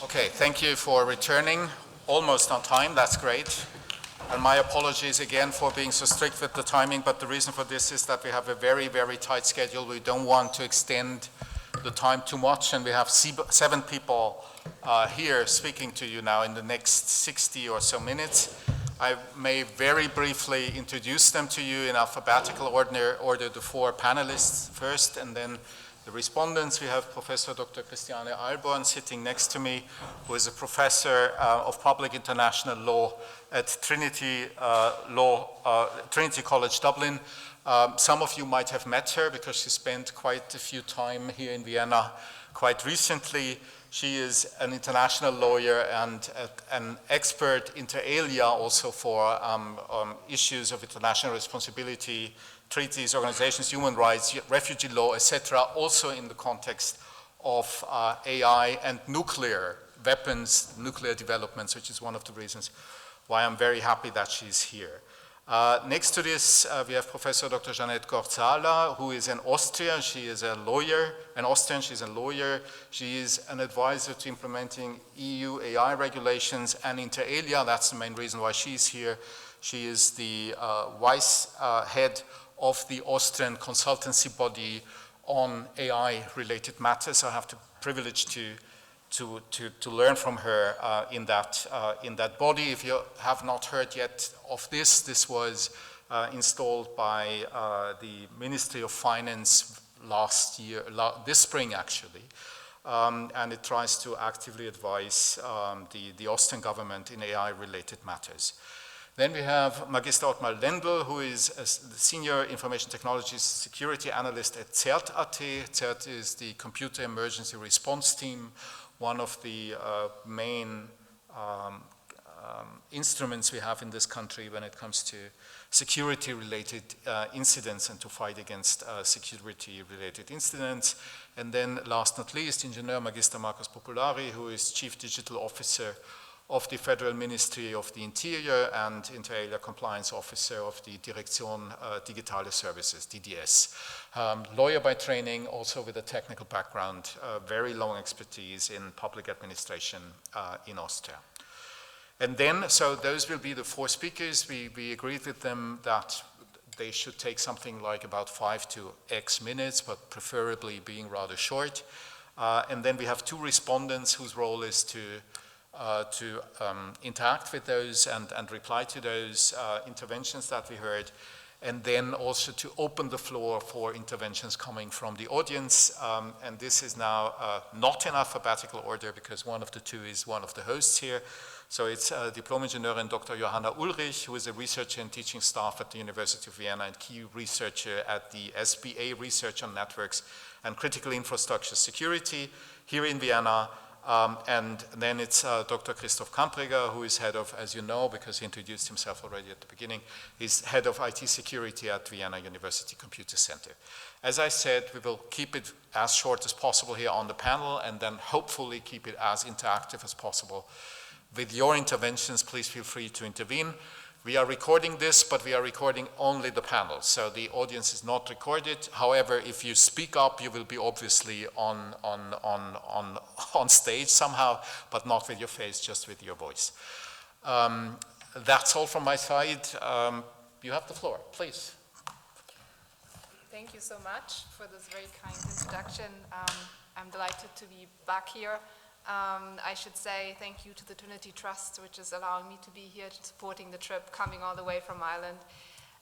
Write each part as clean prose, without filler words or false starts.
Okay, thank you for returning. Almost on time, that's great. And my apologies again for being so strict with the timing, but the reason for this is that we have a very, very tight schedule. We don't want to extend the time too much, and we have 7 people here speaking to you now in the next 60 or so minutes. I may very briefly introduce them to you in alphabetical order, the 4 panelists first, and then the respondents. We have Professor Dr. Christiane Ahlborn sitting next to me, who is a professor of public international law at Trinity Trinity College, Dublin. Some of you might have met her because she spent quite a few time here in Vienna quite recently. She is an international lawyer and an expert inter alia also for issues of international responsibility, treaties, organizations, human rights, refugee law, etc., also in the context of AI and nuclear weapons, nuclear developments, which is one of the reasons why I'm very happy that she's here. Next to this, we have Professor Dr. Jeanette Gorzala, who is an Austrian. She is a lawyer, an Austrian, she's a lawyer. She is an advisor to implementing EU AI regulations and inter alia. That's the main reason why she's here. She is the vice head of the Austrian consultancy body on AI-related matters. I have the privilege to learn from her in that body. If you have not heard yet of this, this was installed by the Ministry of Finance last year, this spring actually, and it tries to actively advise the Austrian government in AI-related matters. Then we have Magister Otmar Lendl, who is a Senior Information Technology Security Analyst at CERT.at. CERT is the Computer Emergency Response Team, one of the main instruments we have in this country when it comes to security-related incidents and to fight against security-related incidents. And then last but not least, Engineer Magister Markus Popolari, who is Chief Digital Officer of the Federal Ministry of the Interior and inter alia Compliance Officer of the Direktion Digitale Services, DDS. Lawyer by training, also with a technical background, very long expertise in public administration in Austria. And then, so those will be the 4 speakers. We agreed with them that they should take something like about 5 to X minutes, but preferably being rather short. And then we have 2 respondents whose role is to interact with those and reply to those interventions that we heard, and then also to open the floor for interventions coming from the audience. And this is now not in alphabetical order because one of the 2 is one of the hosts here. So it's Diplom Ingenieurin Dr. Johanna Ullrich, who is a researcher and teaching staff at the University of Vienna and key researcher at the SBA Research on Networks and Critical Infrastructure Security here in Vienna. And then it's Dr. Christoph Campregher, who is head of, as you know, because he introduced himself already at the beginning, he's head of IT security at Vienna University Computer Center. As I said, we will keep it as short as possible here on the panel and then hopefully keep it as interactive as possible. With your interventions, please feel free to intervene. We are recording this, but we are recording only the panel, so the audience is not recorded. However, if you speak up, you will be obviously on stage somehow, but not with your face, just with your voice. That's all from my side. You have the floor, please. Thank you so much for this very kind introduction. I'm delighted to be back here. I should say thank you to the Trinity Trust, which is allowing me to be here supporting the trip, coming all the way from Ireland.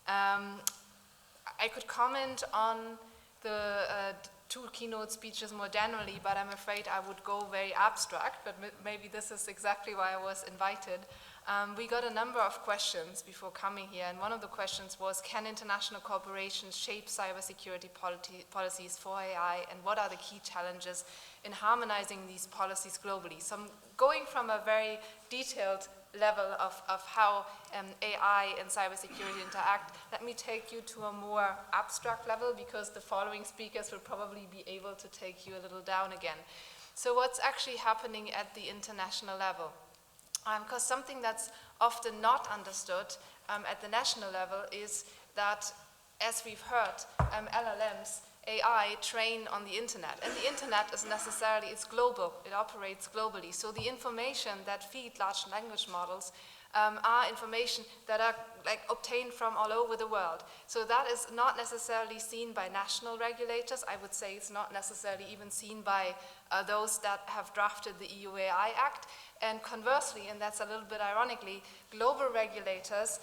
I could comment on the 2 keynote speeches more generally, but I'm afraid I would go very abstract, but maybe this is exactly why I was invited. We got a number of questions before coming here, and one of the questions was, can international corporations shape cybersecurity policies for AI, and what are the key challenges in harmonizing these policies globally? So I'm going from a very detailed level of how AI and cybersecurity interact. Let me take you to a more abstract level, because the following speakers will probably be able to take you a little down again. So what's actually happening at the international level? Because something that's often not understood at the national level is that, as we've heard, LLMs AI train on the internet. And the internet is necessarily, it's global, it operates globally. So the information that feed large language models are information that are like obtained from all over the world. So that is not necessarily seen by national regulators. I would say it's not necessarily even seen by those that have drafted the EU AI Act. And conversely, and that's a little bit ironically, global regulators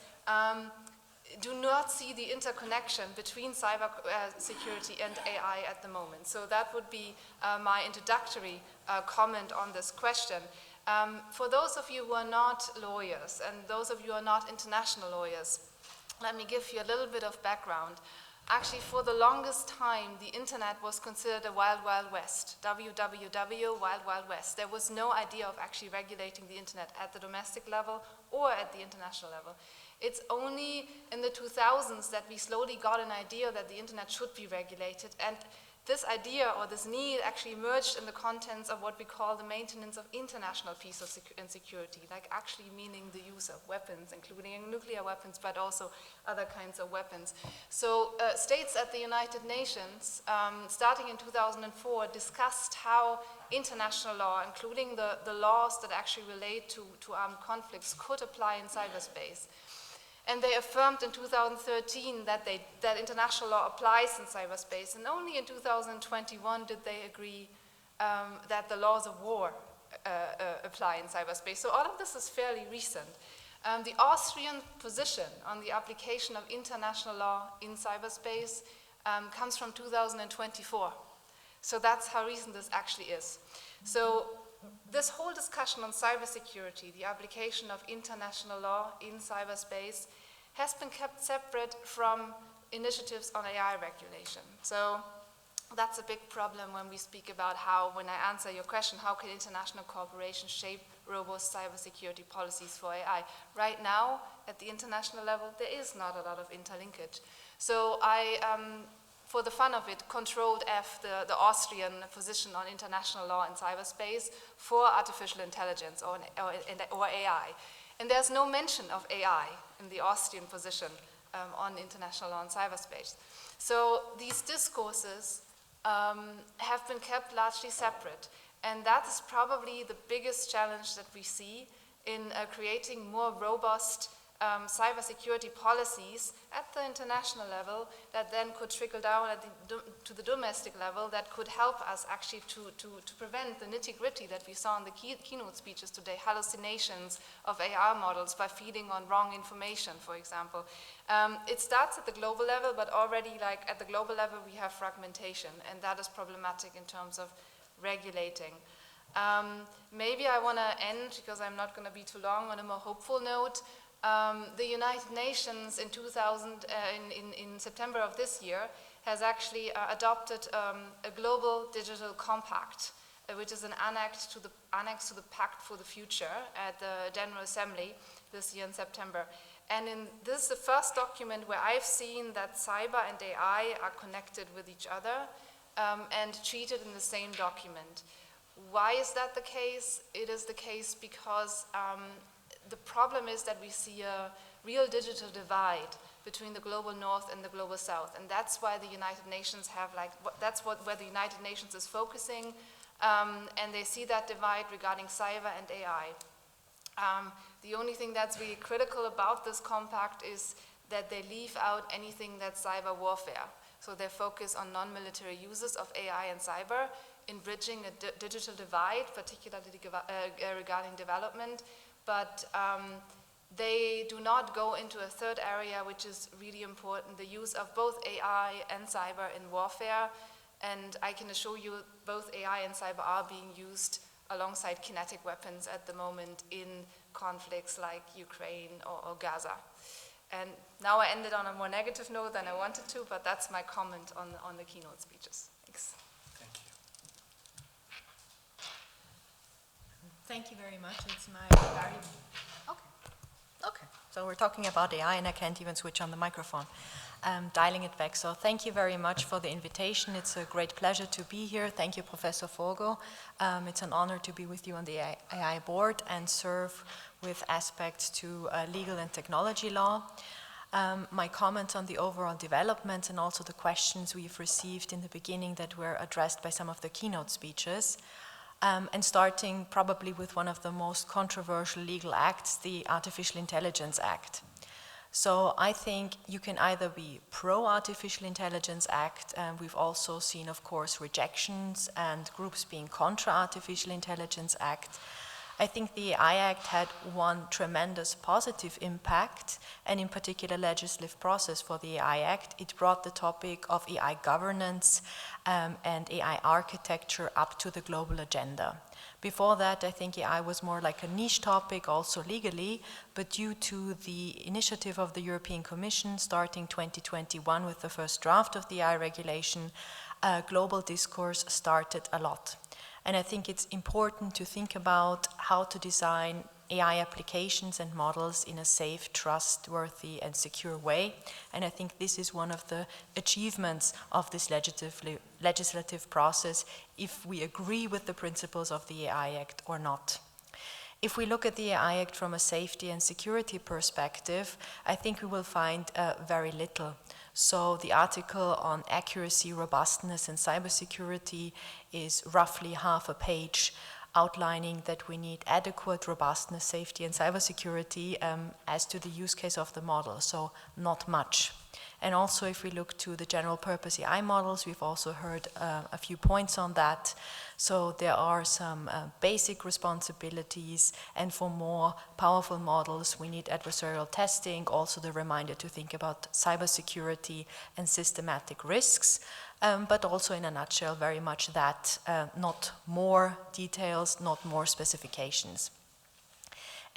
do not see the interconnection between cyber security and AI at the moment. So that would be my introductory comment on this question. For those of you who are not lawyers and those of you who are not international lawyers, let me give you a little bit of background. Actually, for the longest time, the internet was considered a wild, wild west. WWW, wild, wild west. There was no idea of actually regulating the internet at the domestic level or at the international level. It's only in the 2000s that we slowly got an idea that the internet should be regulated, and this idea or this need actually emerged in the contents of what we call the maintenance of international peace and security, like actually meaning the use of weapons, including nuclear weapons, but also other kinds of weapons. So states at the United Nations, starting in 2004, discussed how international law, including the laws that actually relate to armed conflicts, could apply in cyberspace. And they affirmed in 2013 that international law applies in cyberspace, and only in 2021 did they agree that the laws of war apply in cyberspace. So all of this is fairly recent. The Austrian position on the application of international law in cyberspace comes from 2024. So that's how recent this actually is. So this whole discussion on cybersecurity, the application of international law in cyberspace, has been kept separate from initiatives on AI regulation. So that's a big problem when we speak about how, when I answer your question, how can international cooperation shape robust cybersecurity policies for AI? Right now, at the international level, there is not a lot of interlinkage. So I, for the fun of it, Controlled F, the Austrian position on international law in cyberspace for artificial intelligence or AI. And there's no mention of AI in the Austrian position on international law in cyberspace. So these discourses have been kept largely separate. And that is probably the biggest challenge that we see in creating more robust cybersecurity policies at the international level that then could trickle down to the domestic level that could help us actually to prevent the nitty-gritty that we saw in the keynote speeches today, hallucinations of AR models by feeding on wrong information, for example. It starts at the global level, but already like at the global level we have fragmentation, and that is problematic in terms of regulating. Maybe I want to end, because I'm not going to be too long, on a more hopeful note. The United Nations in September of this year has actually adopted a global digital compact, which is an annex to the Pact for the Future at the General Assembly this year in September. And this is the first document where I've seen that cyber and AI are connected with each other and treated in the same document. Why is that the case? It is the case because the problem is that we see a real digital divide between the global north and the global south, and that's why the United Nations have where the United Nations is focusing, and they see that divide regarding cyber and AI. The only thing that's really critical about this compact is that they leave out anything that's cyber warfare. So they focus on non-military uses of AI and cyber in bridging a digital divide, particularly regarding development. But they do not go into a third area, which is really important, the use of both AI and cyber in warfare. And I can assure you both AI and cyber are being used alongside kinetic weapons at the moment in conflicts like Ukraine or Gaza. And now I ended on a more negative note than I wanted to, but that's my comment on the keynote speeches. Thanks. Thank you. Thank you very much. It's my very... Okay. So we're talking about AI and I can't even switch on the microphone. Dialing it back. So thank you very much for the invitation. It's a great pleasure to be here. Thank you, Professor Forgó. It's an honor to be with you on the AI board and serve with aspects to legal and technology law. my comments on the overall development and also the questions we've received in the beginning that were addressed by some of the keynote speeches. And starting probably with one of the most controversial legal acts, the Artificial Intelligence Act. So I think you can either be pro-Artificial Intelligence Act, and we've also seen, of course, rejections and groups being contra-Artificial Intelligence Act. I think the AI Act had one tremendous positive impact, and in particular legislative process for the AI Act. It brought the topic of AI governance and AI architecture up to the global agenda. Before that, I think AI was more like a niche topic, also legally, but due to the initiative of the European Commission starting 2021 with the first draft of the AI regulation, global discourse started a lot. And I think it's important to think about how to design AI applications and models in a safe, trustworthy, and secure way. And I think this is one of the achievements of this legislative process, if we agree with the principles of the AI Act or not. If we look at the AI Act from a safety and security perspective, I think we will find very little. So the article on accuracy, robustness, and cybersecurity is roughly half a page, outlining that we need adequate robustness, safety, and cybersecurity as to the use case of the model, so not much. And also if we look to the general purpose AI models, we've also heard a few points on that. So there are some basic responsibilities, and for more powerful models we need adversarial testing, also the reminder to think about cybersecurity and systematic risks. But also in a nutshell, very much that, not more details, not more specifications.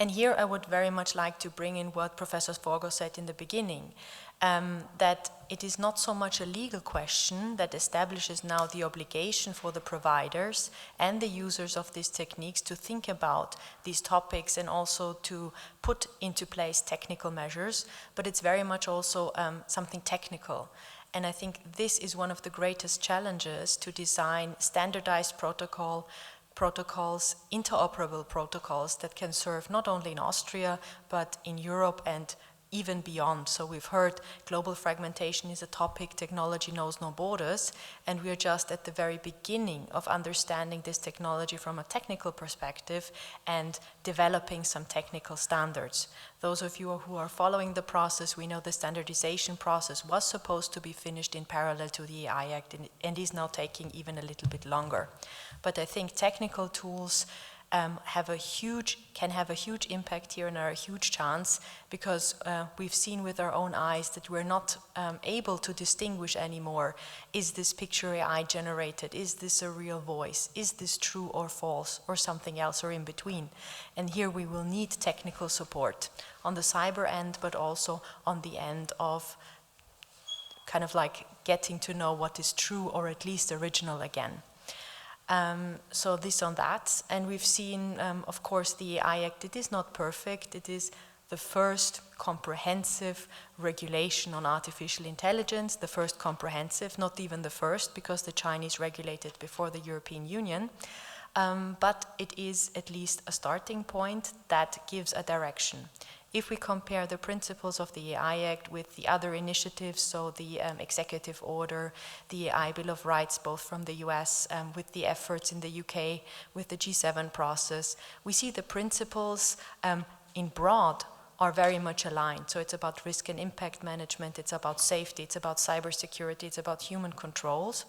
And here I would very much like to bring in what Professor Forgó said in the beginning, that it is not so much a legal question that establishes now the obligation for the providers and the users of these techniques to think about these topics and also to put into place technical measures, but it's very much also something technical. And I think this is one of the greatest challenges, to design standardized protocols, interoperable protocols that can serve not only in Austria, but in Europe and even beyond. So we've heard global fragmentation is a topic, technology knows no borders, and we are just at the very beginning of understanding this technology from a technical perspective and developing some technical standards. Those of you who are following the process, we know the standardization process was supposed to be finished in parallel to the AI Act and is now taking even a little bit longer. But I think technical tools can have a huge impact here and are a huge chance, because we've seen with our own eyes that we're not able to distinguish anymore. Is this picture AI generated? Is this a real voice? Is this true or false or something else or in between? And here we will need technical support on the cyber end, but also on the end of kind of like getting to know what is true or at least original again. So this on that, and we've seen, of course, the AI Act. It is not perfect. It is the first comprehensive regulation on artificial intelligence, the first comprehensive, not even the first, because the Chinese regulated before the European Union, but it is at least a starting point that gives a direction. If we compare the principles of the AI Act with the other initiatives, so the executive order, the AI Bill of Rights, both from the US, with the efforts in the UK, with the G7 process, we see the principles in broad are very much aligned. So it's about risk and impact management, it's about safety, it's about cybersecurity, it's about human controls.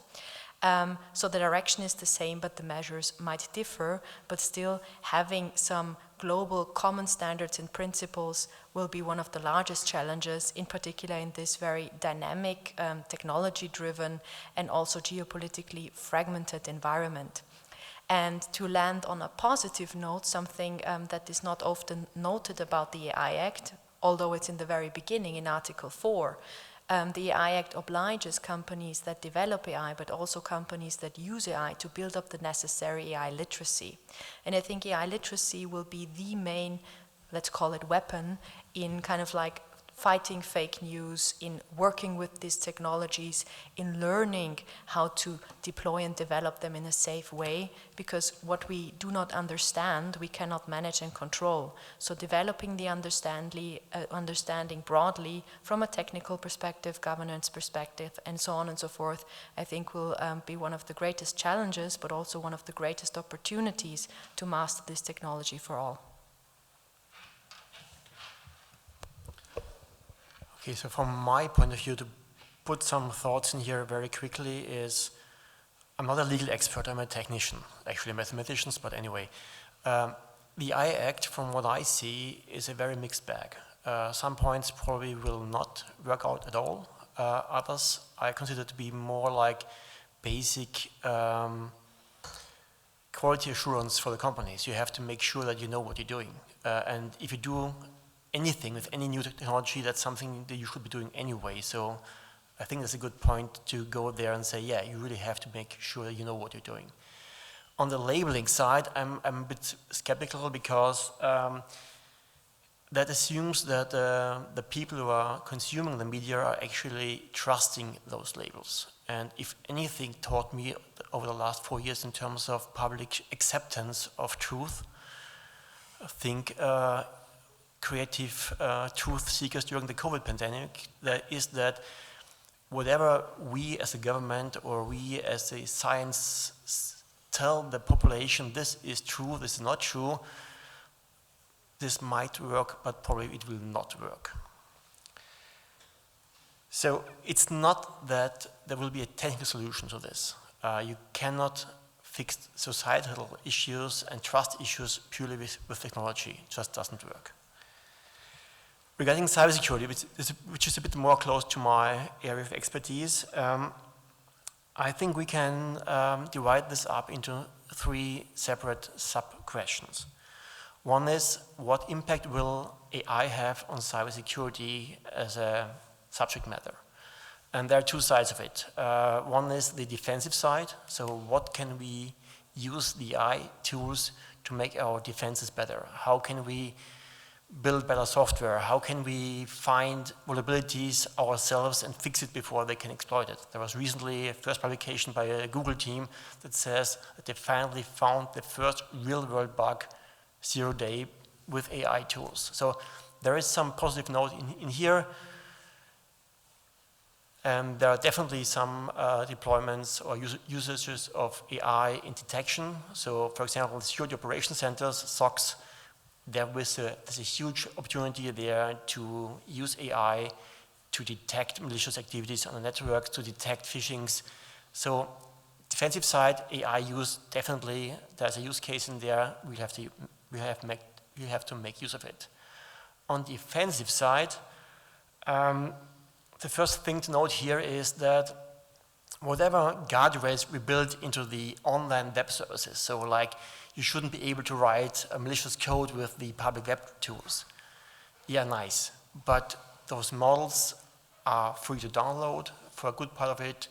So the direction is the same, but the measures might differ, but still having some global common standards and principles will be one of the largest challenges, in particular in this very dynamic, technology-driven and also geopolitically fragmented environment. And to land on a positive note, something that is not often noted about the AI Act, although it's in the very beginning in Article 4, the AI Act obliges companies that develop AI, but also companies that use AI, to build up the necessary AI literacy. And I think AI literacy will be the main, let's call it, weapon in kind of like fighting fake news, in working with these technologies, in learning how to deploy and develop them in a safe way, because what we do not understand, we cannot manage and control. So developing the understanding broadly from a technical perspective, governance perspective, and so on and so forth, I think will be one of the greatest challenges, but also one of the greatest opportunities to master this technology for all. Okay, so from my point of view, to put some thoughts in here very quickly is, I'm not a legal expert, I'm a technician, actually mathematicians, but anyway. The AI Act, from what I see, is a very mixed bag. Some points probably will not work out at all. Others I consider to be more like basic quality assurance for the companies. You have to make sure that you know what you're doing. And if you do anything with any new technology, that's something that you should be doing anyway. So I think that's a good point to go there and say, yeah, you really have to make sure that you know what you're doing. On the labeling side, I'm a bit skeptical because that assumes that the people who are consuming the media are actually trusting those labels. And if anything taught me over the last 4 years in terms of public acceptance of truth, I think creative truth seekers during the COVID pandemic, that is that whatever we as a government or we as a science tell the population this is true, this is not true, this might work, but probably it will not work. So it's not that there will be a technical solution to this. You cannot fix societal issues and trust issues purely with technology. It just doesn't work. Regarding cybersecurity, which is a bit more close to my area of expertise, I think we can divide this up into 3 separate sub-questions. One is, what impact will AI have on cybersecurity as a subject matter? And there are 2 sides of it. One is the defensive side, so what can we use the AI tools to make our defenses better? How can we build better software? How can we find vulnerabilities ourselves and fix it before they can exploit it? There was recently a first publication by a Google team that says that they finally found the first real-world bug 0 day with AI tools. So there is some positive note in here. And there are definitely some deployments or usages of AI in detection. So for example, the Security Operations Centers, SOCs, there's a huge opportunity there to use AI to detect malicious activities on the network, to detect phishings. So defensive side, AI use, definitely there's a use case in there. We have to make use of it. On the offensive side, the first thing to note here is that whatever guardrails we build into the online web services, so like you shouldn't be able to write a malicious code with the public web tools. Yeah, nice, but those models are free to download for a good part of it.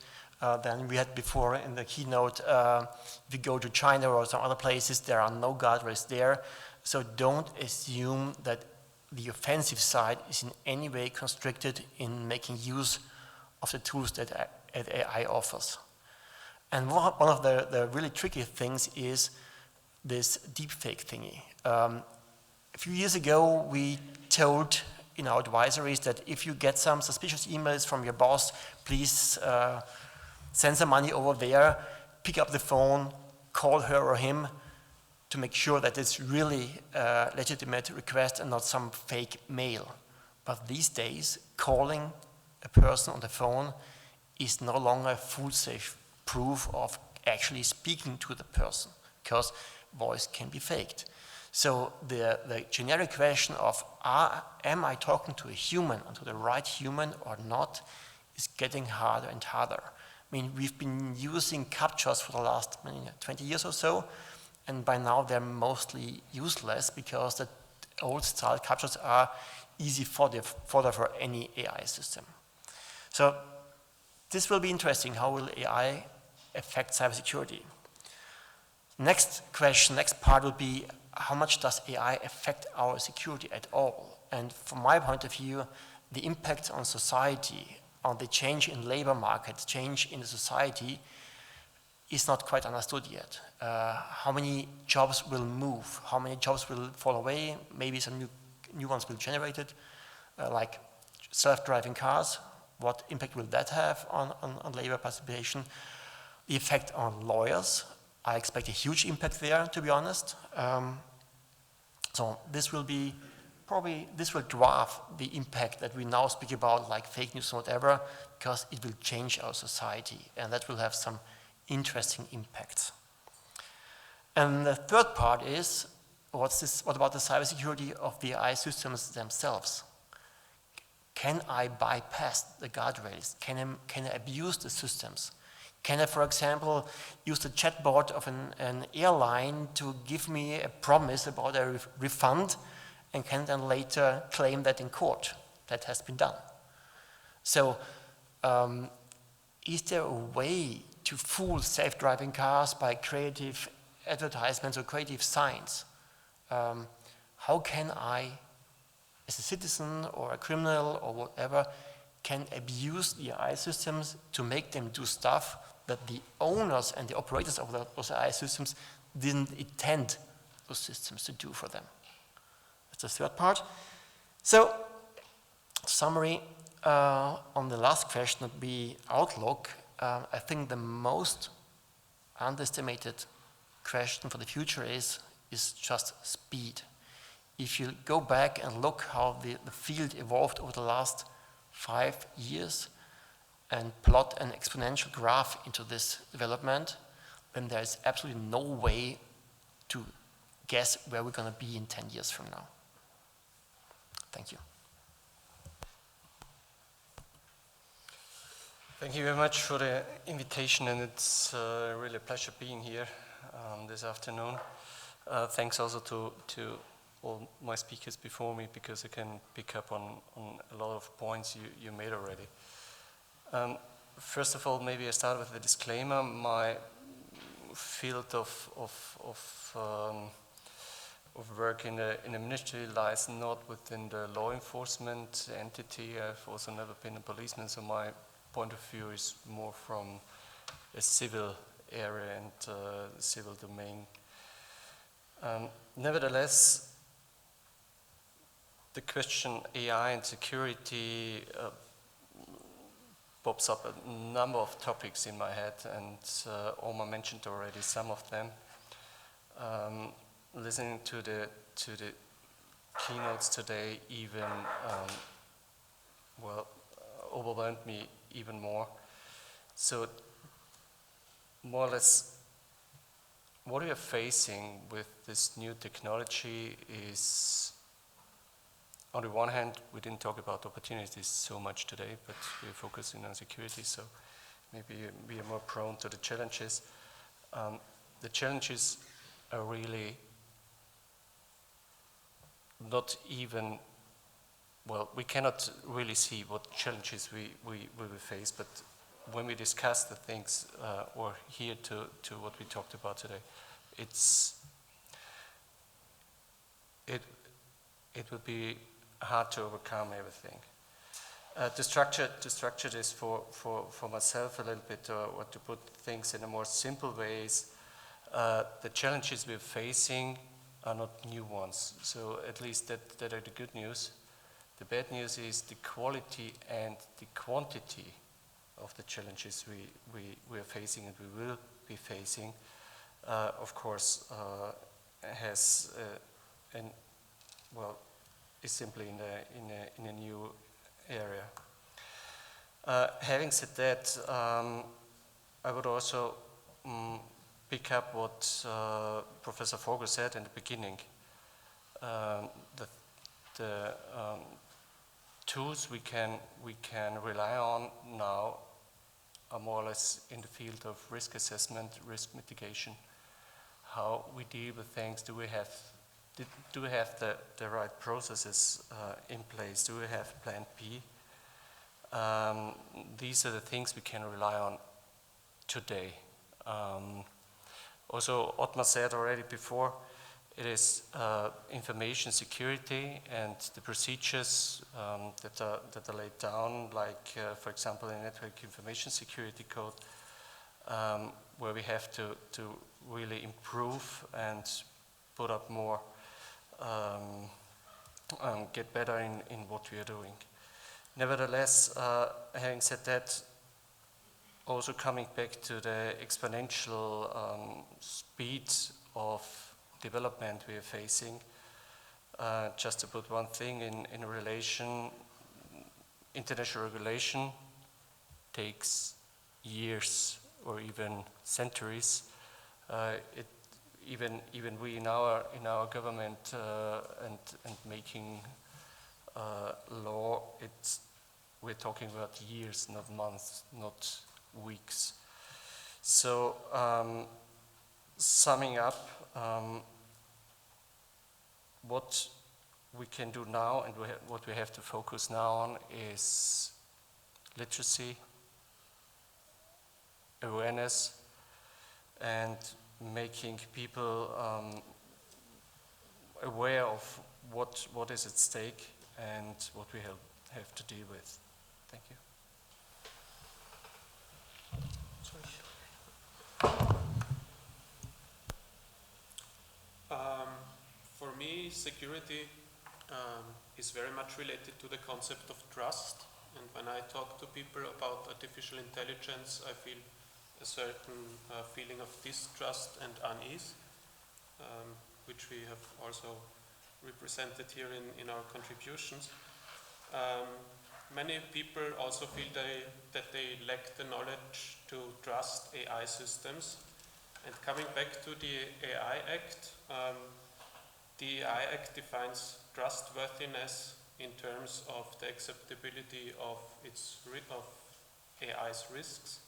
Then we had before in the keynote, if you go to China or some other places, there are no guardrails there. So don't assume that the offensive side is in any way constricted in making use of the tools that AI offers. And one of the really tricky things is this deepfake thingy. A few years ago, we told in our advisories that if you get some suspicious emails from your boss, please send some money over there, pick up the phone, call her or him to make sure that it's really a legitimate request and not some fake mail. But these days, calling a person on the phone is no longer foolsafe proof of actually speaking to the person, because voice can be faked. So the generic question of am I talking to a human and to the right human or not is getting harder and harder. I mean, we've been using CAPTCHAs for the last 20 years or so, and by now they're mostly useless because the old style CAPTCHAs are easy fodder for any AI system. So this will be interesting. How will AI affect cybersecurity? Next question, next part will be, how much does AI affect our security at all? And from my point of view, the impact on society, on the change in labor market, change in the society, is not quite understood yet. How many jobs will move? How many jobs will fall away? Maybe some new ones will be generated, like self-driving cars. What impact will that have on labor participation? The effect on lawyers. I expect a huge impact there, to be honest. So this will be this will dwarf the impact that we now speak about, like fake news and whatever, because it will change our society, and that will have some interesting impacts. And the third part is, what about the cybersecurity of the AI systems themselves? Can I bypass the guardrails? Can I abuse the systems? Can I, for example, use the chatbot of an airline to give me a promise about a refund, and can then later claim that in court? That has been done. So, is there a way to fool self-driving cars by creative advertisements or creative signs? How can I, as a citizen or a criminal or whatever, can abuse the AI systems to make them do stuff that the owners and the operators of those AI systems didn't intend those systems to do for them? That's the third part. So, summary on the last question would be outlook. I think the most underestimated question for the future is just speed. If you go back and look how the field evolved over the last 5 years and plot an exponential graph into this development, then there is absolutely no way to guess where we're going to be in 10 years from now. Thank you. Thank you very much for the invitation, and it's really a pleasure being here this afternoon. Thanks also to all my speakers before me, because I can pick up on a lot of points you made already. First of all, maybe I start with a disclaimer. My field of work in a ministry lies not within the law enforcement entity. I've also never been a policeman, so my point of view is more from a civil area and civil domain. Nevertheless, the question AI and security pops up a number of topics in my head, and Omar mentioned already some of them. Listening to the keynotes today even overwhelmed me even more. So more or less, what we are facing with this new technology is, on the one hand, we didn't talk about opportunities so much today, but we're focusing on security, so maybe we are more prone to the challenges. The challenges are really not even, well, we cannot really see what challenges we will face, but when we discuss the things or hear to what we talked about today, it would be hard to overcome everything. To structure this for myself a little bit, or to put things in a more simple ways, the challenges we're facing are not new ones. So at least that are the good news. The bad news is the quality and the quantity of the challenges we are facing and we will be facing, of course, is simply in a new area. Having said that, I would also pick up what Professor Forgó said in the beginning. The tools we can rely on now are more or less in the field of risk assessment, risk mitigation, how we deal with things. Do we have the right processes in place? Do we have plan B? These are the things we can rely on today. Also, Otmar said already before, It is information security and the procedures that are laid down, like, for example, in Network Information Security Code, where we have to really improve and put up more, get better in what we are doing. Nevertheless, having said that, also coming back to the exponential speed of development we are facing, just to put one thing in relation, international regulation takes years or even centuries. Even we in our government and making law, we're talking about years, not months, not weeks. So summing up, what we can do now and what we have to focus now on is literacy, awareness, and making people aware of what is at stake and what we have to deal with. Thank you. For me, security is very much related to the concept of trust. And when I talk to people about artificial intelligence, I feel a certain feeling of distrust and unease, which we have also represented here in our contributions. Many people also feel that they lack the knowledge to trust AI systems. And coming back to the AI Act, the AI Act defines trustworthiness in terms of the acceptability of AI's risks.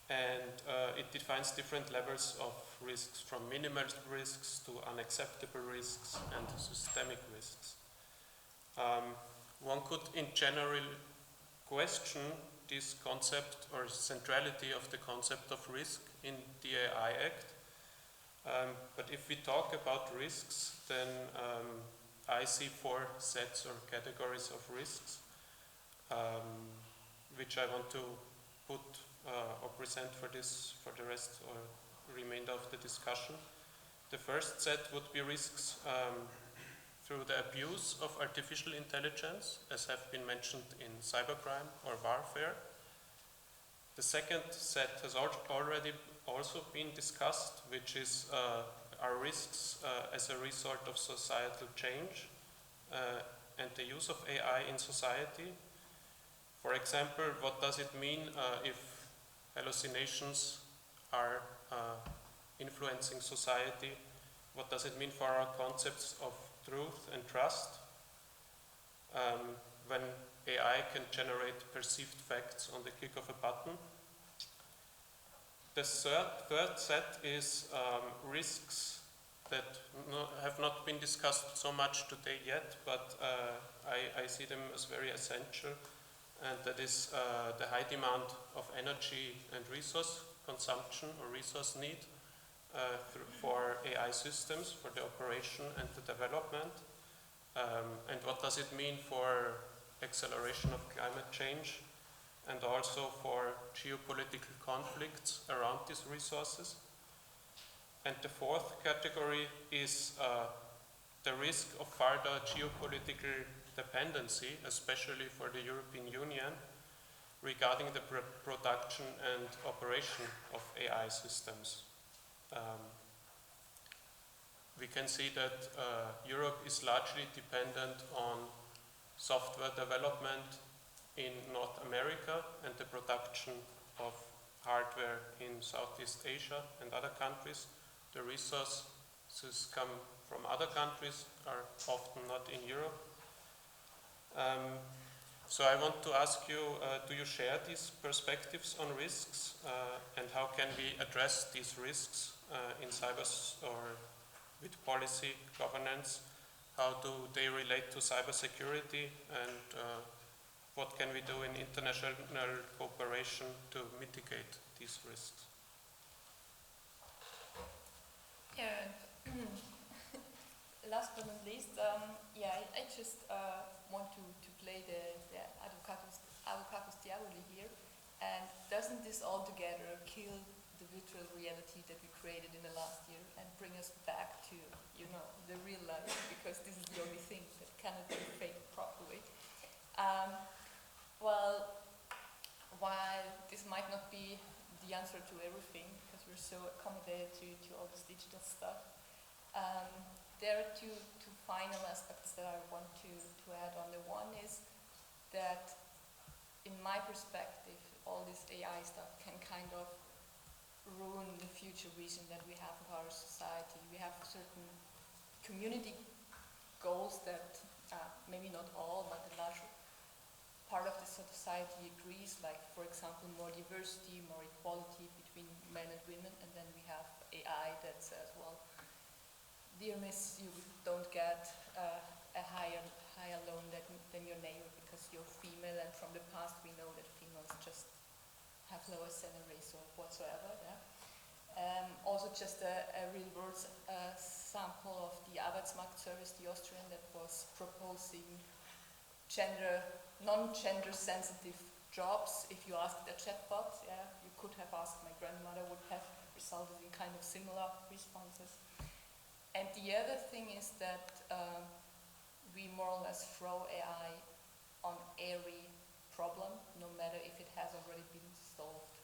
And it defines different levels of risks, from minimal risks to unacceptable risks and systemic risks. One could in general question this concept or centrality of the concept of risk in the AI Act. But if we talk about risks, then I see 4 sets or categories of risks, which I want to put or present for the rest or remainder of the discussion. The first set would be risks through the abuse of artificial intelligence, as have been mentioned in cybercrime or warfare. The second set has already also been discussed, which is our risks as a result of societal change and the use of AI in society. For example, what does it mean if hallucinations are influencing society? What does it mean for our concepts of truth and trust when AI can generate perceived facts on the click of a button? The third set is risks that have not been discussed so much today yet, but I see them as very essential, and that is the high demand of energy and resource consumption or resource need for AI systems, for the operation and the development. And what does it mean for acceleration of climate change and also for geopolitical conflicts around these resources? And the fourth category is the risk of further geopolitical dependency, especially for the European Union, regarding the production and operation of AI systems. We can see that Europe is largely dependent on software development in North America and the production of hardware in Southeast Asia and other countries. The resources come from other countries, are often not in Europe. So I want to ask you, do you share these perspectives on risks and how can we address these risks in cyber or with policy governance? How do they relate to cybersecurity, and what can we do in international cooperation to mitigate these risks? Yeah, last but not least, I just want to play the Advocatus Diaboli here. And doesn't this altogether kill the virtual reality that we created in the last year and bring us back to, the real life? Because this is the only thing that cannot be faked properly. Well, while this might not be the answer to everything, because we're so accommodated to all this digital stuff, there are two final aspects that I want to add on. The one is that, in my perspective, all this AI stuff can kind of ruin the future vision that we have of our society. We have certain community goals that maybe not all, but a large part of the society agrees, like, for example, more diversity, more equality between men and women, and then we have AI that says, well, dear miss, you don't get a higher loan than your neighbor because you're female, and from the past we know that females just have lower salaries or whatsoever. Yeah? Also just a real world sample of the Arbeitsmarkt service, the Austrian, that was proposing non-gender sensitive jobs. If you asked a chatbot, you could have asked my grandmother, would have resulted in kind of similar responses. And the other thing is that we more or less throw AI on every problem, no matter if it has already been solved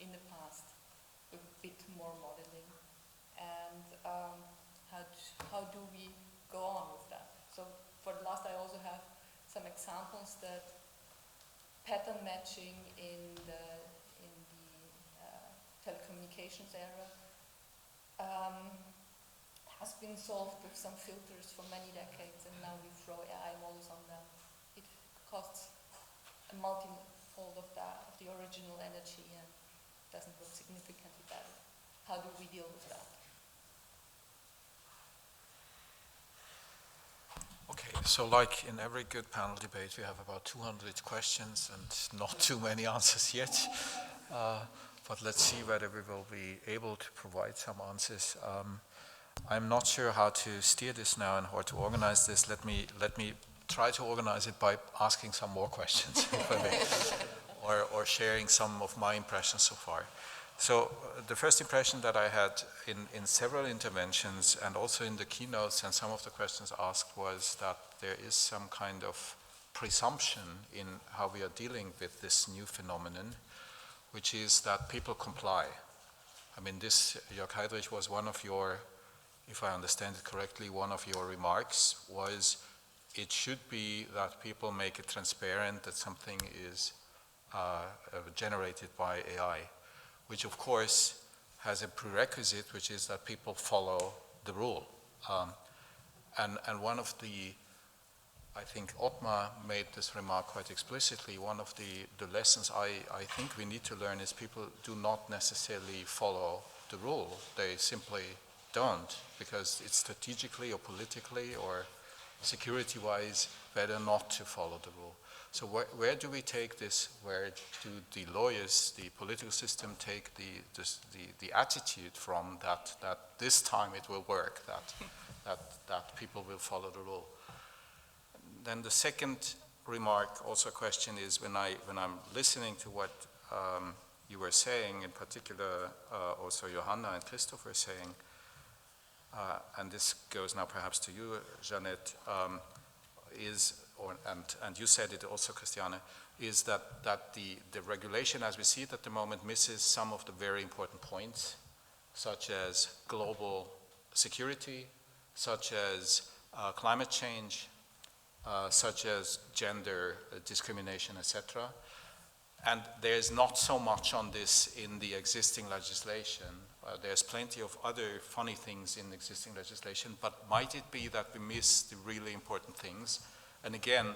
in the past with a bit more modeling. And how do we go on with that? So for the last, I also have some examples that pattern matching in the telecommunications era has been solved with some filters for many decades, and now we throw AI models on them. It costs a multi-fold of the original energy, and doesn't work significantly better. How do we deal with that? Okay, so like in every good panel debate, we have about 200 questions and not too many answers yet. But let's see whether we will be able to provide some answers. I'm not sure how to steer this now and how to organize this. Let me try to organize it by asking some more questions, if I may, or sharing some of my impressions so far. So the first impression that I had in several interventions and also in the keynotes and some of the questions asked was that there is some kind of presumption in how we are dealing with this new phenomenon, which is that people comply. I mean, this, Jörg Heidrich, was one of your, if I understand it correctly, one of your remarks was it should be that people make it transparent that something is generated by AI, which of course has a prerequisite, which is that people follow the rule. And one of the, I think Otmar made this remark quite explicitly, one of the lessons I think we need to learn is people do not necessarily follow the rule. They simply don't, because it's strategically or politically or security-wise better not to follow the rule. So where do we take this? Where do the lawyers, the political system take the attitude from that this time it will work, that people will follow the rule? Then the second remark, also a question, is when I'm listening to what you were saying, in particular also Johanna and Christoph were saying, and this goes now perhaps to you, Jeanette, and you said it also, Christiane, is that the regulation as we see it at the moment misses some of the very important points, such as global security, such as climate change, such as gender discrimination, etc. And there's not so much on this in the existing legislation. There's plenty of other funny things in existing legislation, but might it be that we miss the really important things? And again,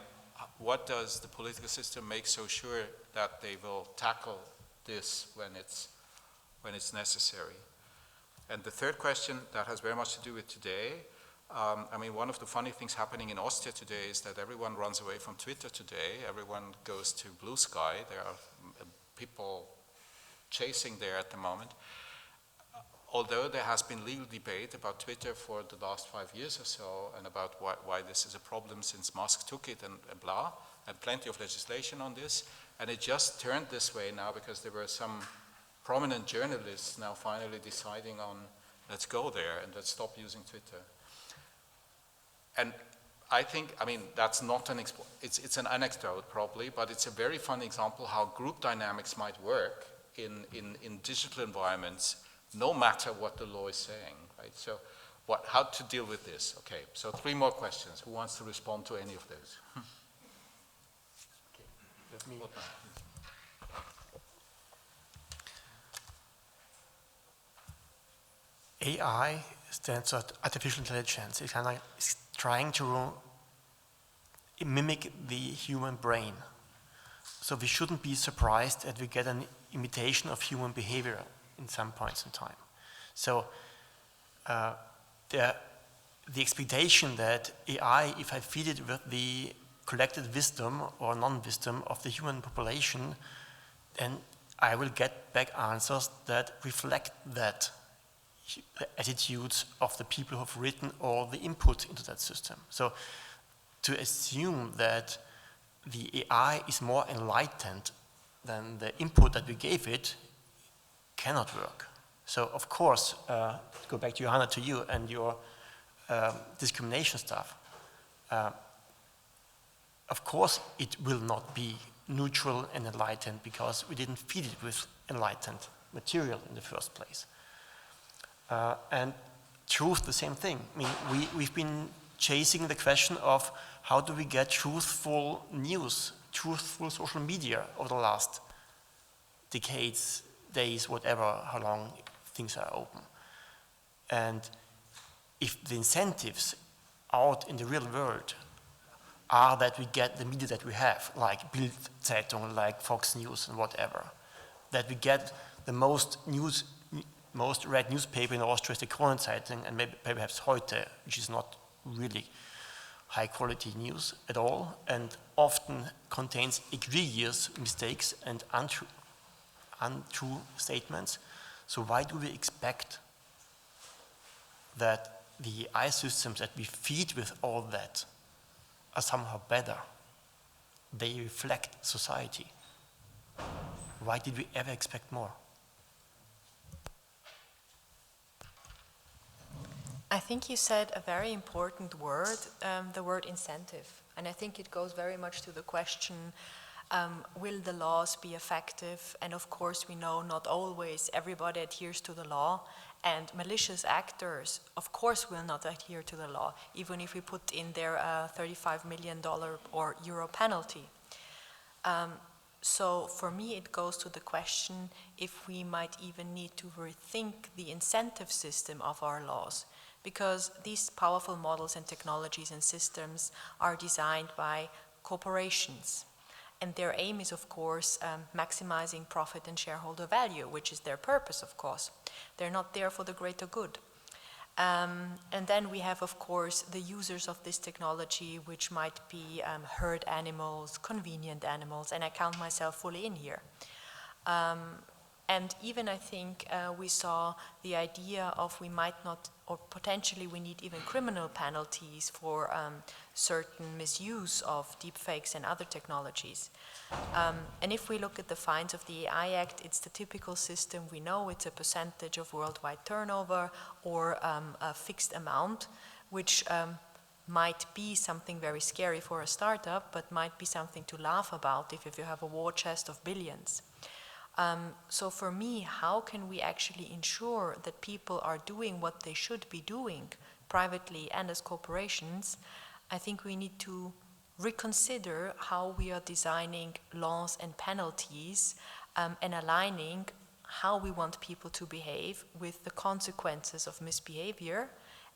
what does the political system make so sure that they will tackle this when it's necessary? And the third question that has very much to do with today, I mean, one of the funny things happening in Austria today is that everyone runs away from Twitter today. Everyone goes to Blue Sky. There are people chasing there at the moment. although there has been legal debate about Twitter for the last 5 years or so, and about why this is a problem since Musk took it and blah, and plenty of legislation on this, and it just turned this way now because there were some prominent journalists now finally deciding on, let's go there and let's stop using Twitter. And I think, I mean, that's not an, it's an anecdote probably, but it's a very fun example how group dynamics might work in digital environments, no matter what the law is saying, right? So how to deal with this? Okay, so 3 more questions. Who wants to respond to any of those? Okay, let me. AI stands for artificial intelligence. It's kind of trying to mimic the human brain. So we shouldn't be surprised that we get an imitation of human behavior in some points in time. So the expectation that AI, if I feed it with the collected wisdom or non-wisdom of the human population, then I will get back answers that reflect that the attitudes of the people who have written all the input into that system. So to assume that the AI is more enlightened than the input that we gave it cannot work. So of course, to go back to Johanna, to you and your discrimination stuff, of course it will not be neutral and enlightened because we didn't feed it with enlightened material in the first place. And truth, the same thing. I mean, we've been chasing the question of how do we get truthful news, truthful social media over the last decades, days, whatever, how long things are open. And if the incentives out in the real world are that we get the media that we have, like Bild Zeitung, like Fox News and whatever, that we get the most read newspaper in Austria is the Kronenzeitung and maybe perhaps Heute, which is not really high quality news at all and often contains egregious mistakes and untrue statements. So why do we expect that the AI systems that we feed with all that are somehow better? They reflect society. Why did we ever expect more? I think you said a very important word, the word incentive. And I think it goes very much to the question, will the laws be effective? And of course, we know not always everybody adheres to the law. And malicious actors, of course, will not adhere to the law, even if we put in their $35 million or euro penalty. So for me, it goes to the question if we might even need to rethink the incentive system of our laws. Because these powerful models and technologies and systems are designed by corporations. And their aim is, of course, maximizing profit and shareholder value, which is their purpose, of course. They're not there for the greater good. And then we have, of course, the users of this technology, which might be herd animals, convenient animals, and I count myself fully in here. And even I think we saw the idea of we might not, or potentially we need even criminal penalties for certain misuse of deepfakes and other technologies. And if we look at the fines of the AI Act, it's the typical system. We know it's a percentage of worldwide turnover or a fixed amount, which might be something very scary for a startup, but might be something to laugh about if you have a war chest of billions. So for me, how can we actually ensure that people are doing what they should be doing privately and as corporations? I think we need to reconsider how we are designing laws and penalties and aligning how we want people to behave with the consequences of misbehavior,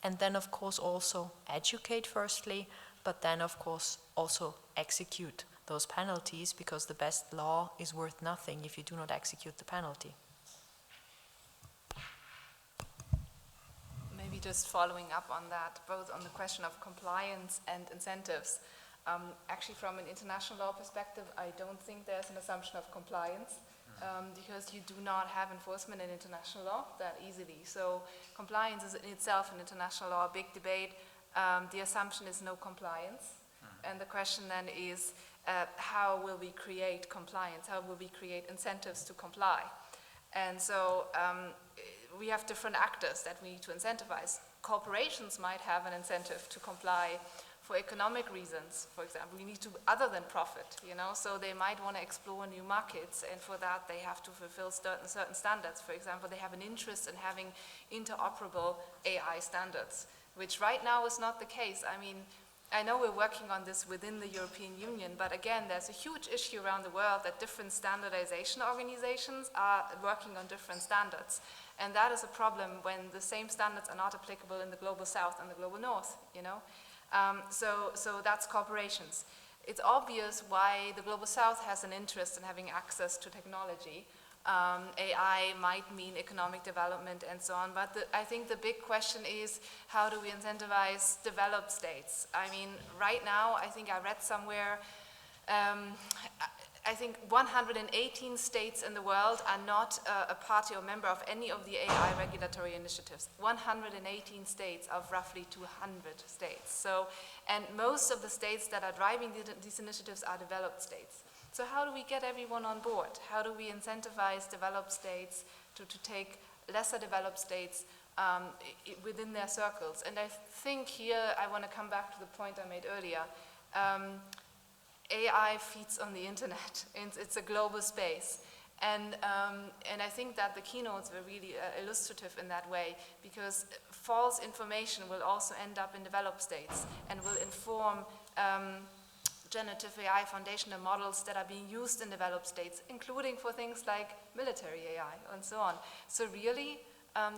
and then of course also educate firstly, but then of course also execute those penalties, because the best law is worth nothing if you do not execute the penalty. Maybe just following up on that, both on the question of compliance and incentives. Actually, from an international law perspective, I don't think there's an assumption of compliance. because you do not have enforcement in international law that easily. So compliance is in itself in international law a big debate. The assumption is no compliance. And the question then is, how will we create compliance? How will we create incentives to comply? And so we have different actors that we need to incentivize. Corporations might have an incentive to comply for economic reasons, for example. We need to, other than profit, you know, so they might want to explore new markets, and for that they have to fulfill certain standards. For example, they have an interest in having interoperable AI standards, which right now is not the case. I mean, I know we're working on this within the European Union, but again, there's a huge issue around the world that different standardization organizations are working on different standards. And that is a problem when the same standards are not applicable in the global south and the global north, you know. So that's corporations. It's obvious why the global south has an interest in having access to technology. AI might mean economic development and so on, but I think the big question is, how do we incentivize developed states? I mean, right now, I think I read somewhere, I think 118 states in the world are not a party or member of any of the AI regulatory initiatives. 118 states of roughly 200 states. So, and most of the states that are driving these initiatives are developed states. So how do we get everyone on board? How do we incentivize developed states to take lesser developed states within their circles? And I think here I want to come back to the point I made earlier. AI feeds on the internet, and it's a global space. And I think that the keynotes were really illustrative in that way, because false information will also end up in developed states and will inform generative AI foundational models that are being used in developed states, including for things like military AI and so on. So really,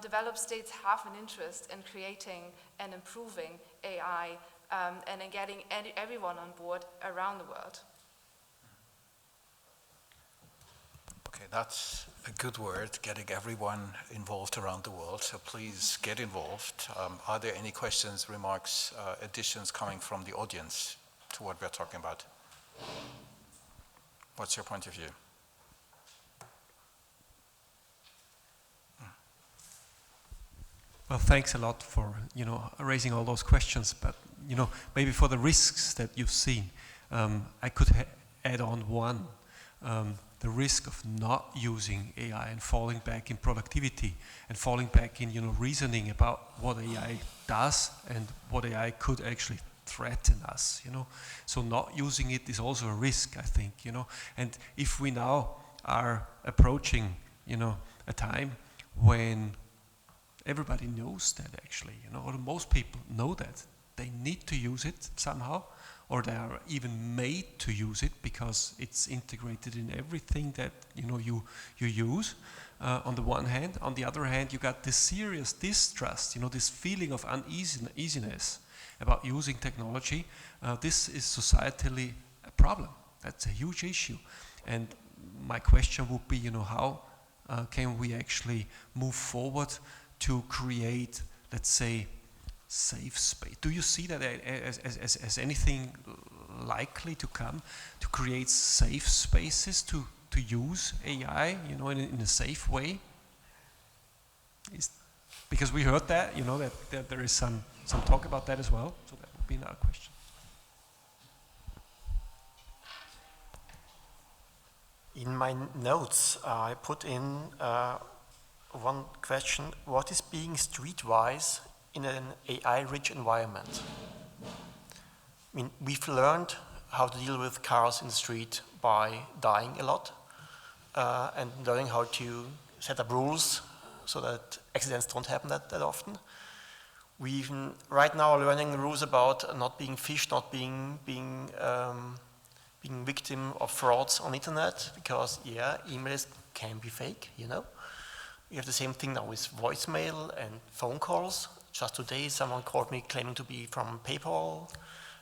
developed states have an interest in creating and improving AI and in getting everyone on board around the world. Okay, that's a good word, getting everyone involved around the world, so please get involved. Are there any questions, remarks, additions coming from the audience to what we're talking about? What's your point of view? Well, thanks a lot for, you know, raising all those questions, but, you know, maybe for the risks that you've seen, I could add on one, the risk of not using AI and falling back in productivity and falling back in, you know, reasoning about what AI does and what AI could actually threaten us, you know. So not using it is also a risk, I think, you know. And if we now are approaching, you know, a time when everybody knows that actually, you know, or most people know that they need to use it somehow, or they are even made to use it because it's integrated in everything that, you know, you use. On the one hand, on the other hand, you got this serious distrust, you know, this feeling of uneasiness about using technology. This is societally a problem. That's a huge issue. And my question would be, you know, how can we actually move forward to create, let's say, safe space? Do you see that as anything likely to come, to create safe spaces to use AI, you know, in a safe way? Because we heard that, you know, that there is some talk about that as well. So that would be another question. In my notes, I put in one question: what is being streetwise in an AI-rich environment? I mean, we've learned how to deal with cars in the street by dying a lot and learning how to set up rules so that accidents don't happen that often. We even right now are learning rules about not being phished, not being victim of frauds on the internet, because yeah, emails can be fake, you know. We have the same thing now with voicemail and phone calls. Just today, someone called me claiming to be from PayPal.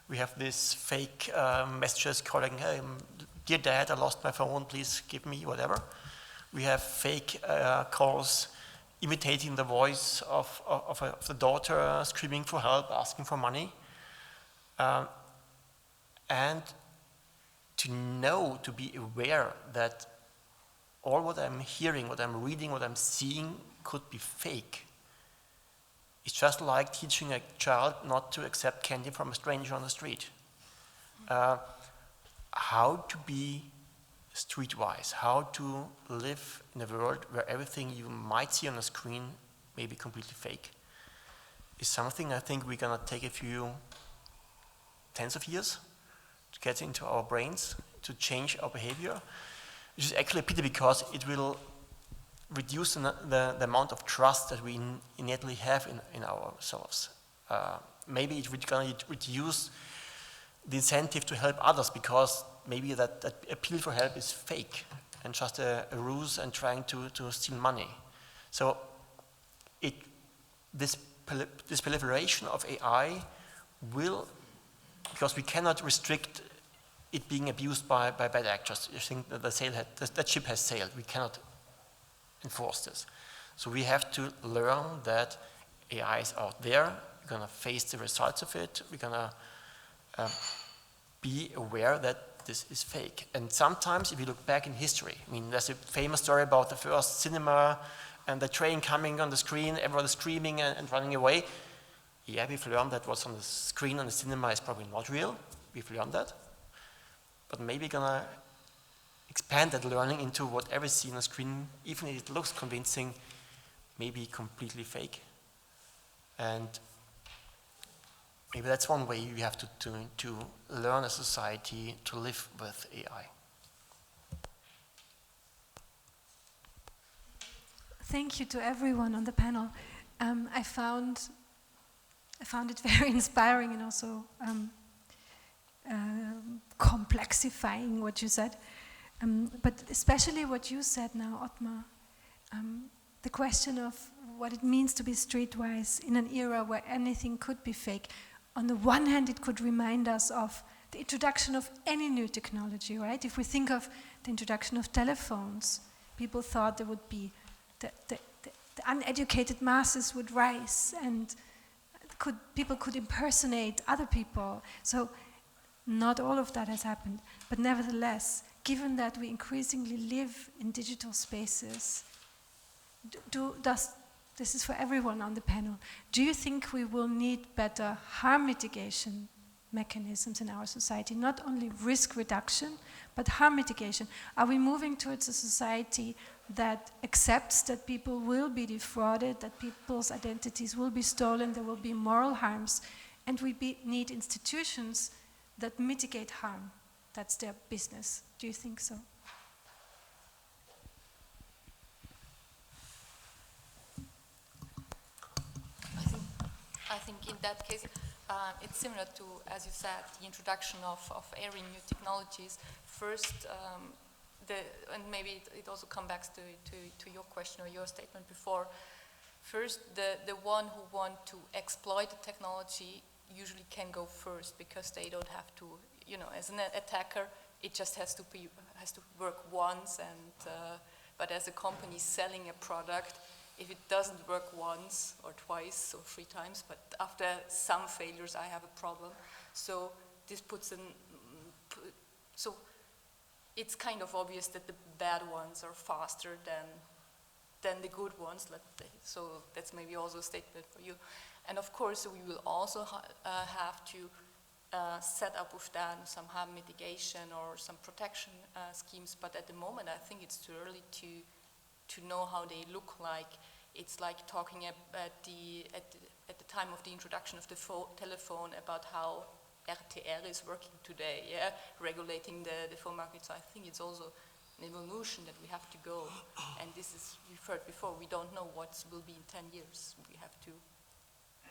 We have this fake messages calling, hey, dear dad, I lost my phone, please give me whatever. We have fake calls imitating the voice of the daughter screaming for help, asking for money. And to be aware that all what I'm hearing, what I'm reading, what I'm seeing could be fake. It's just like teaching a child not to accept candy from a stranger on the street. How to be streetwise, how to live in a world where everything you might see on the screen may be completely fake, is something I think we're going to take a few tens of years to get into our brains, to change our behavior, which is actually a pity because it will reduce the amount of trust that we innately have in ourselves. Maybe it's going to reduce the incentive to help others because maybe that appeal for help is fake and just a ruse and trying to steal money. So this proliferation of AI will, because we cannot restrict it being abused by bad actors. I think that that ship has sailed. We cannot enforce this. So we have to learn that AI is out there. We're going to face the results of it. We're going to be aware that this is fake. And sometimes, if you look back in history, I mean, there's a famous story about the first cinema and the train coming on the screen, everyone screaming and running away. Yeah, we've learned that what's on the screen on the cinema is probably not real. We've learned that. But maybe we're going to expand that learning into whatever is seen on the screen, even if it looks convincing, maybe completely fake. And maybe that's one way we have to learn as a society to live with AI. Thank you to everyone on the panel. I found it very inspiring and also complexifying what you said. But especially what you said now, Otmar, the question of what it means to be streetwise in an era where anything could be fake. On the one hand, it could remind us of the introduction of any new technology, right? If we think of the introduction of telephones, people thought there would be the uneducated masses would rise and people could impersonate other people. So not all of that has happened. But nevertheless, given that we increasingly live in digital spaces, this is for everyone on the panel, do you think we will need better harm mitigation mechanisms in our society? Not only risk reduction, but harm mitigation. Are we moving towards a society that accepts that people will be defrauded, that people's identities will be stolen, there will be moral harms, and we need institutions that mitigate harm? That's their business. Do you think so? I think in that case, it's similar to, as you said, the introduction of airing new technologies. First, and maybe it also comes back to your question or your statement before. First, the one who want to exploit the technology usually can go first because they don't have to, you know, as an attacker, it just has to work once. And but as a company selling a product, if it doesn't work once or twice or 3 times, but after some failures, I have a problem. So this puts so it's kind of obvious that the bad ones are faster than the good ones. So that's maybe also a statement for you. And of course, we will also have to set up with that some harm mitigation or some protection schemes. But at the moment, I think it's too early to know how they look like. It's like talking at the time of the introduction of the telephone about how RTR is working today, yeah, regulating the phone market. So I think it's also an evolution that we have to go. And this is referred before. We don't know what will be in 10 years. We have to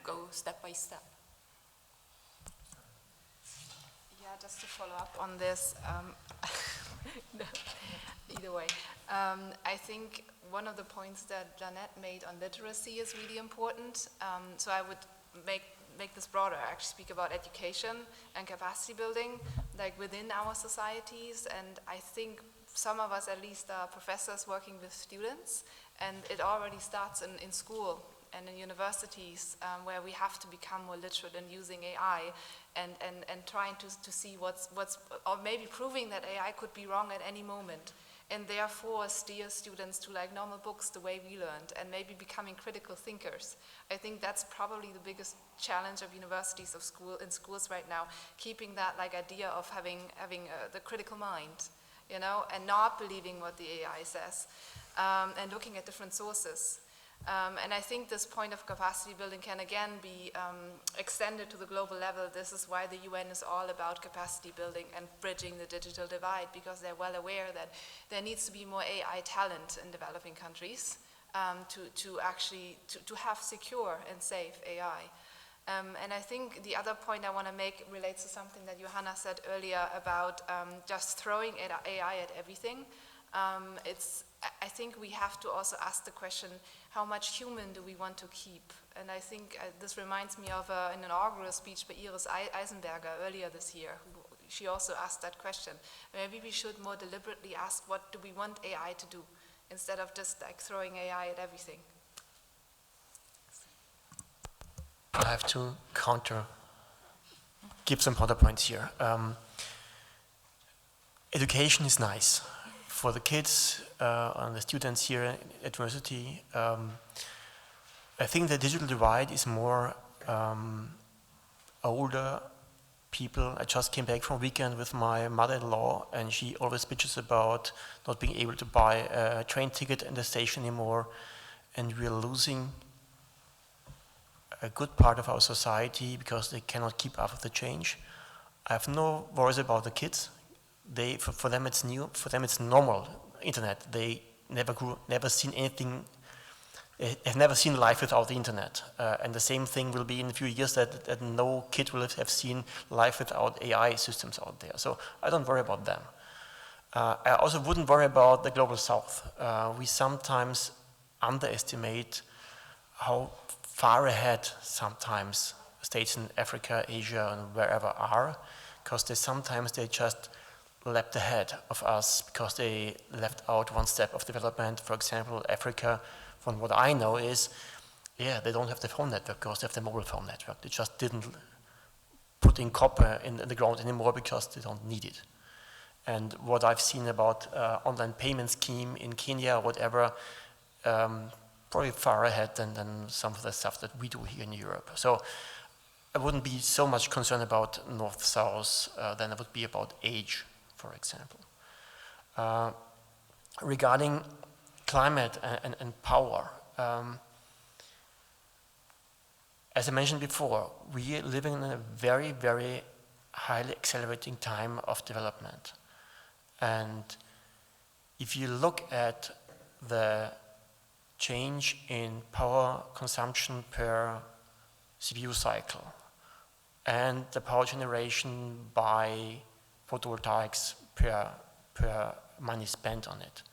go step by step. Yeah, just to follow up on this, either way, I think one of the points that Jeanette made on literacy is really important. So I would make this broader, actually speak about education and capacity building, like within our societies. And I think some of us at least are professors working with students, and it already starts in school and in universities, where we have to become more literate in using AI and trying to see what's or maybe proving that AI could be wrong at any moment. and therefore steer students to like normal books the way we learned and maybe becoming critical thinkers. I think that's probably the biggest challenge of universities in schools right now, keeping that like idea of having the critical mind, you know, and not believing what the AI says, and looking at different sources. And I think this point of capacity building can again be extended to the global level. This is why the UN is all about capacity building and bridging the digital divide, because they're well aware that there needs to be more AI talent in developing countries to have secure and safe AI. And I think the other point I want to make relates to something that Johanna said earlier about just throwing AI at everything. I think we have to also ask the question, how much human do we want to keep? And I think this reminds me of an inaugural speech by Iris Eisenberger earlier this year. She also asked that question. Maybe we should more deliberately ask, what do we want AI to do, instead of just like throwing AI at everything. I have to give some counterpoints here. Education is nice for the kids and the students here at university. I think the digital divide is more older people. I just came back from a weekend with my mother-in-law, and she always bitches about not being able to buy a train ticket in the station anymore, and we're losing a good part of our society because they cannot keep up with the change. I have no worries about the kids. For them it's new, for them it's normal, internet. They never seen anything, have never seen life without the internet. And the same thing will be in a few years, that no kid will have seen life without AI systems out there. So I don't worry about them. I also wouldn't worry about the global south. We sometimes underestimate how far ahead sometimes states in Africa, Asia, and wherever are, because sometimes they just leapt ahead of us because they left out one step of development. For example, Africa, from what I know, is, they don't have the phone network because they have the mobile phone network. They just didn't put in copper in the ground anymore because they don't need it. And what I've seen about online payment scheme in Kenya or whatever, probably far ahead than some of the stuff that we do here in Europe. So I wouldn't be so much concerned about north-south than I would be about age, for example. Regarding climate and power, as I mentioned before, we are living in a very, very highly accelerating time of development. And if you look at the change in power consumption per CPU cycle and the power generation by photovoltaics per money spent on it,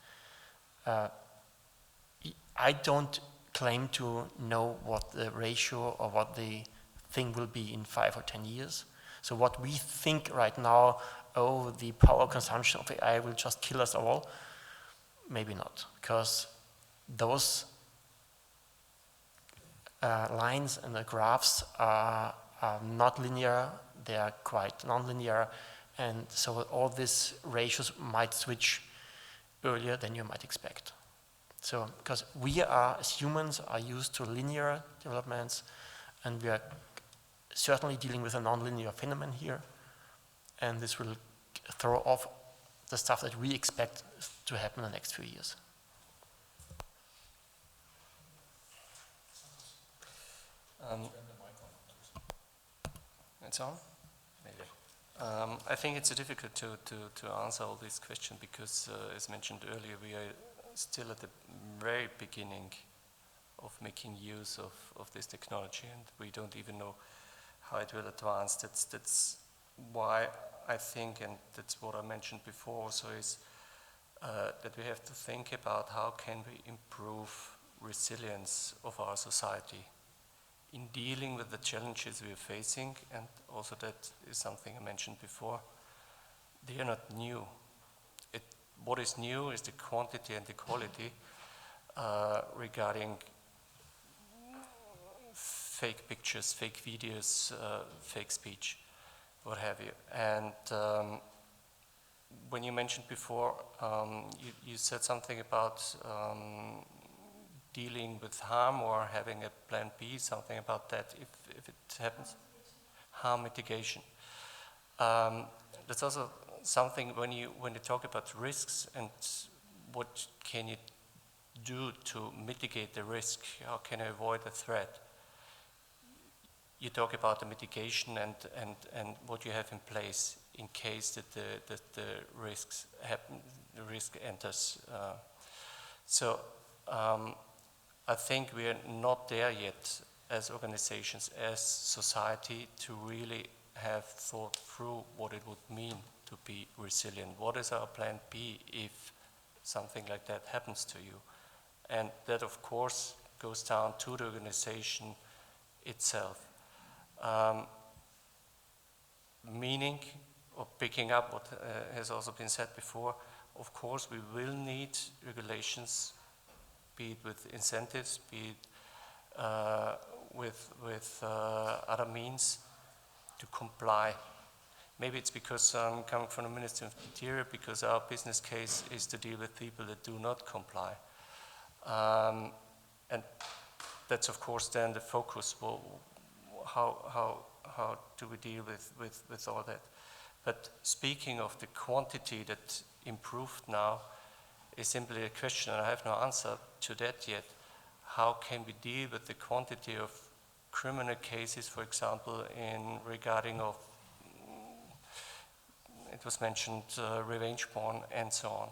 I don't claim to know what the ratio or what the thing will be in 5 or 10 years. So what we think right now, the power consumption of AI will just kill us all, maybe not, because those lines and the graphs are not linear, they are quite non-linear, and so all these ratios might switch earlier than you might expect. So, because we are, as humans, are used to linear developments, and we are certainly dealing with a non-linear phenomenon here, and this will throw off the stuff that we expect to happen in the next few years. It's on? Maybe. I think it's difficult to answer all these questions because, as mentioned earlier, we are still at the very beginning of making use of this technology, and we don't even know how it will advance. That's why I think, and that's what I mentioned before also, is that we have to think about how can we improve resilience of our society in dealing with the challenges we are facing, and also that is something I mentioned before. They are not new. What is new is the quantity and the quality regarding fake pictures, fake videos, fake speech, what have you. And when you mentioned before, you said something about dealing with harm or having a plan B, something about that if it happens. Harm mitigation. That's also something when you talk about risks and what can you do to mitigate the risk, how can you avoid a threat? You talk about the mitigation and what you have in place in case that the risks happen, the risk enters. So I think we are not there yet as organizations, as society, to really have thought through what it would mean to be resilient. What is our plan B if something like that happens to you? And that, of course, goes down to the organization itself. Meaning, or picking up what has also been said before, of course we will need regulations, be it with incentives, be it with other means to comply. Maybe it's because I'm coming from the Ministry of Interior, because our business case is to deal with people that do not comply. And that's of course then the focus. Well, how do we deal with all that? But speaking of the quantity that improved now is simply a question, and I have no answer to that yet. How can we deal with the quantity of criminal cases, for example, in regarding of, it was mentioned, revenge porn and so on.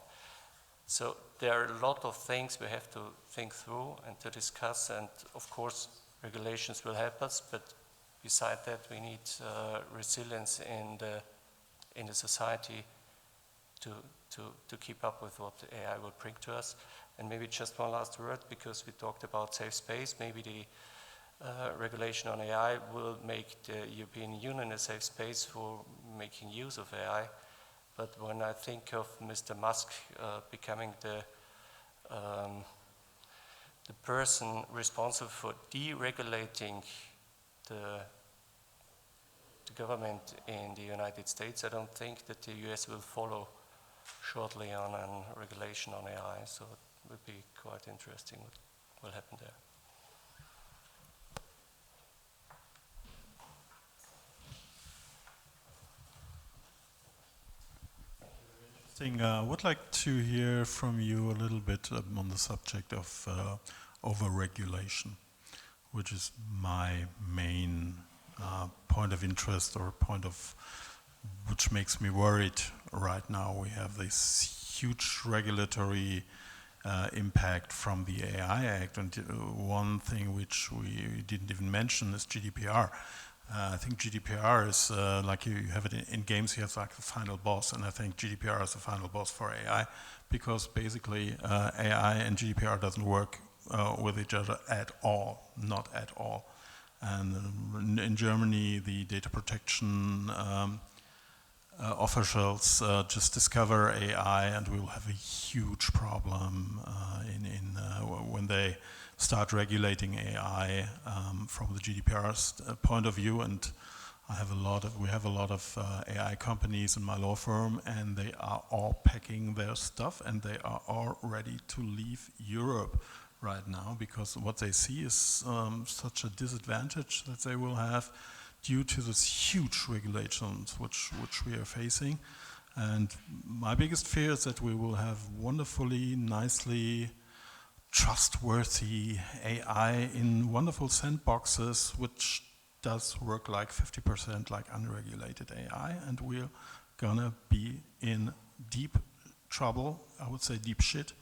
So there are a lot of things we have to think through and to discuss, and of course regulations will help us, but beside that we need resilience in the society to keep up with what AI will bring to us. And maybe just one last word, because we talked about safe space. Maybe the regulation on AI will make the European Union a safe space for making use of AI. But when I think of Mr. Musk becoming the person responsible for deregulating the government in the United States, I don't think that the US will follow shortly on a regulation on AI. So it would be quite interesting what will happen there. I would like to hear from you a little bit on the subject of over-regulation, which is my main point of interest, or point of which makes me worried right now. We have this huge regulatory impact from the AI Act, and one thing which we didn't even mention is GDPR. I think GDPR is like you have it in games, you have like the final boss, and I think GDPR is the final boss for AI, because basically AI and GDPR doesn't work with each other at all, not at all. And in Germany, the data protection officials just discover AI, and we will have a huge problem when they start regulating AI from the GDPR's point of view. And we have a lot of AI companies in my law firm, and they are all packing their stuff, and they are all ready to leave Europe right now, because what they see is such a disadvantage that they will have due to this huge regulations which we are facing. And my biggest fear is that we will have wonderfully, nicely trustworthy AI in wonderful sandboxes, which does work like 50% like unregulated AI, and we're gonna be in deep trouble, I would say deep shit,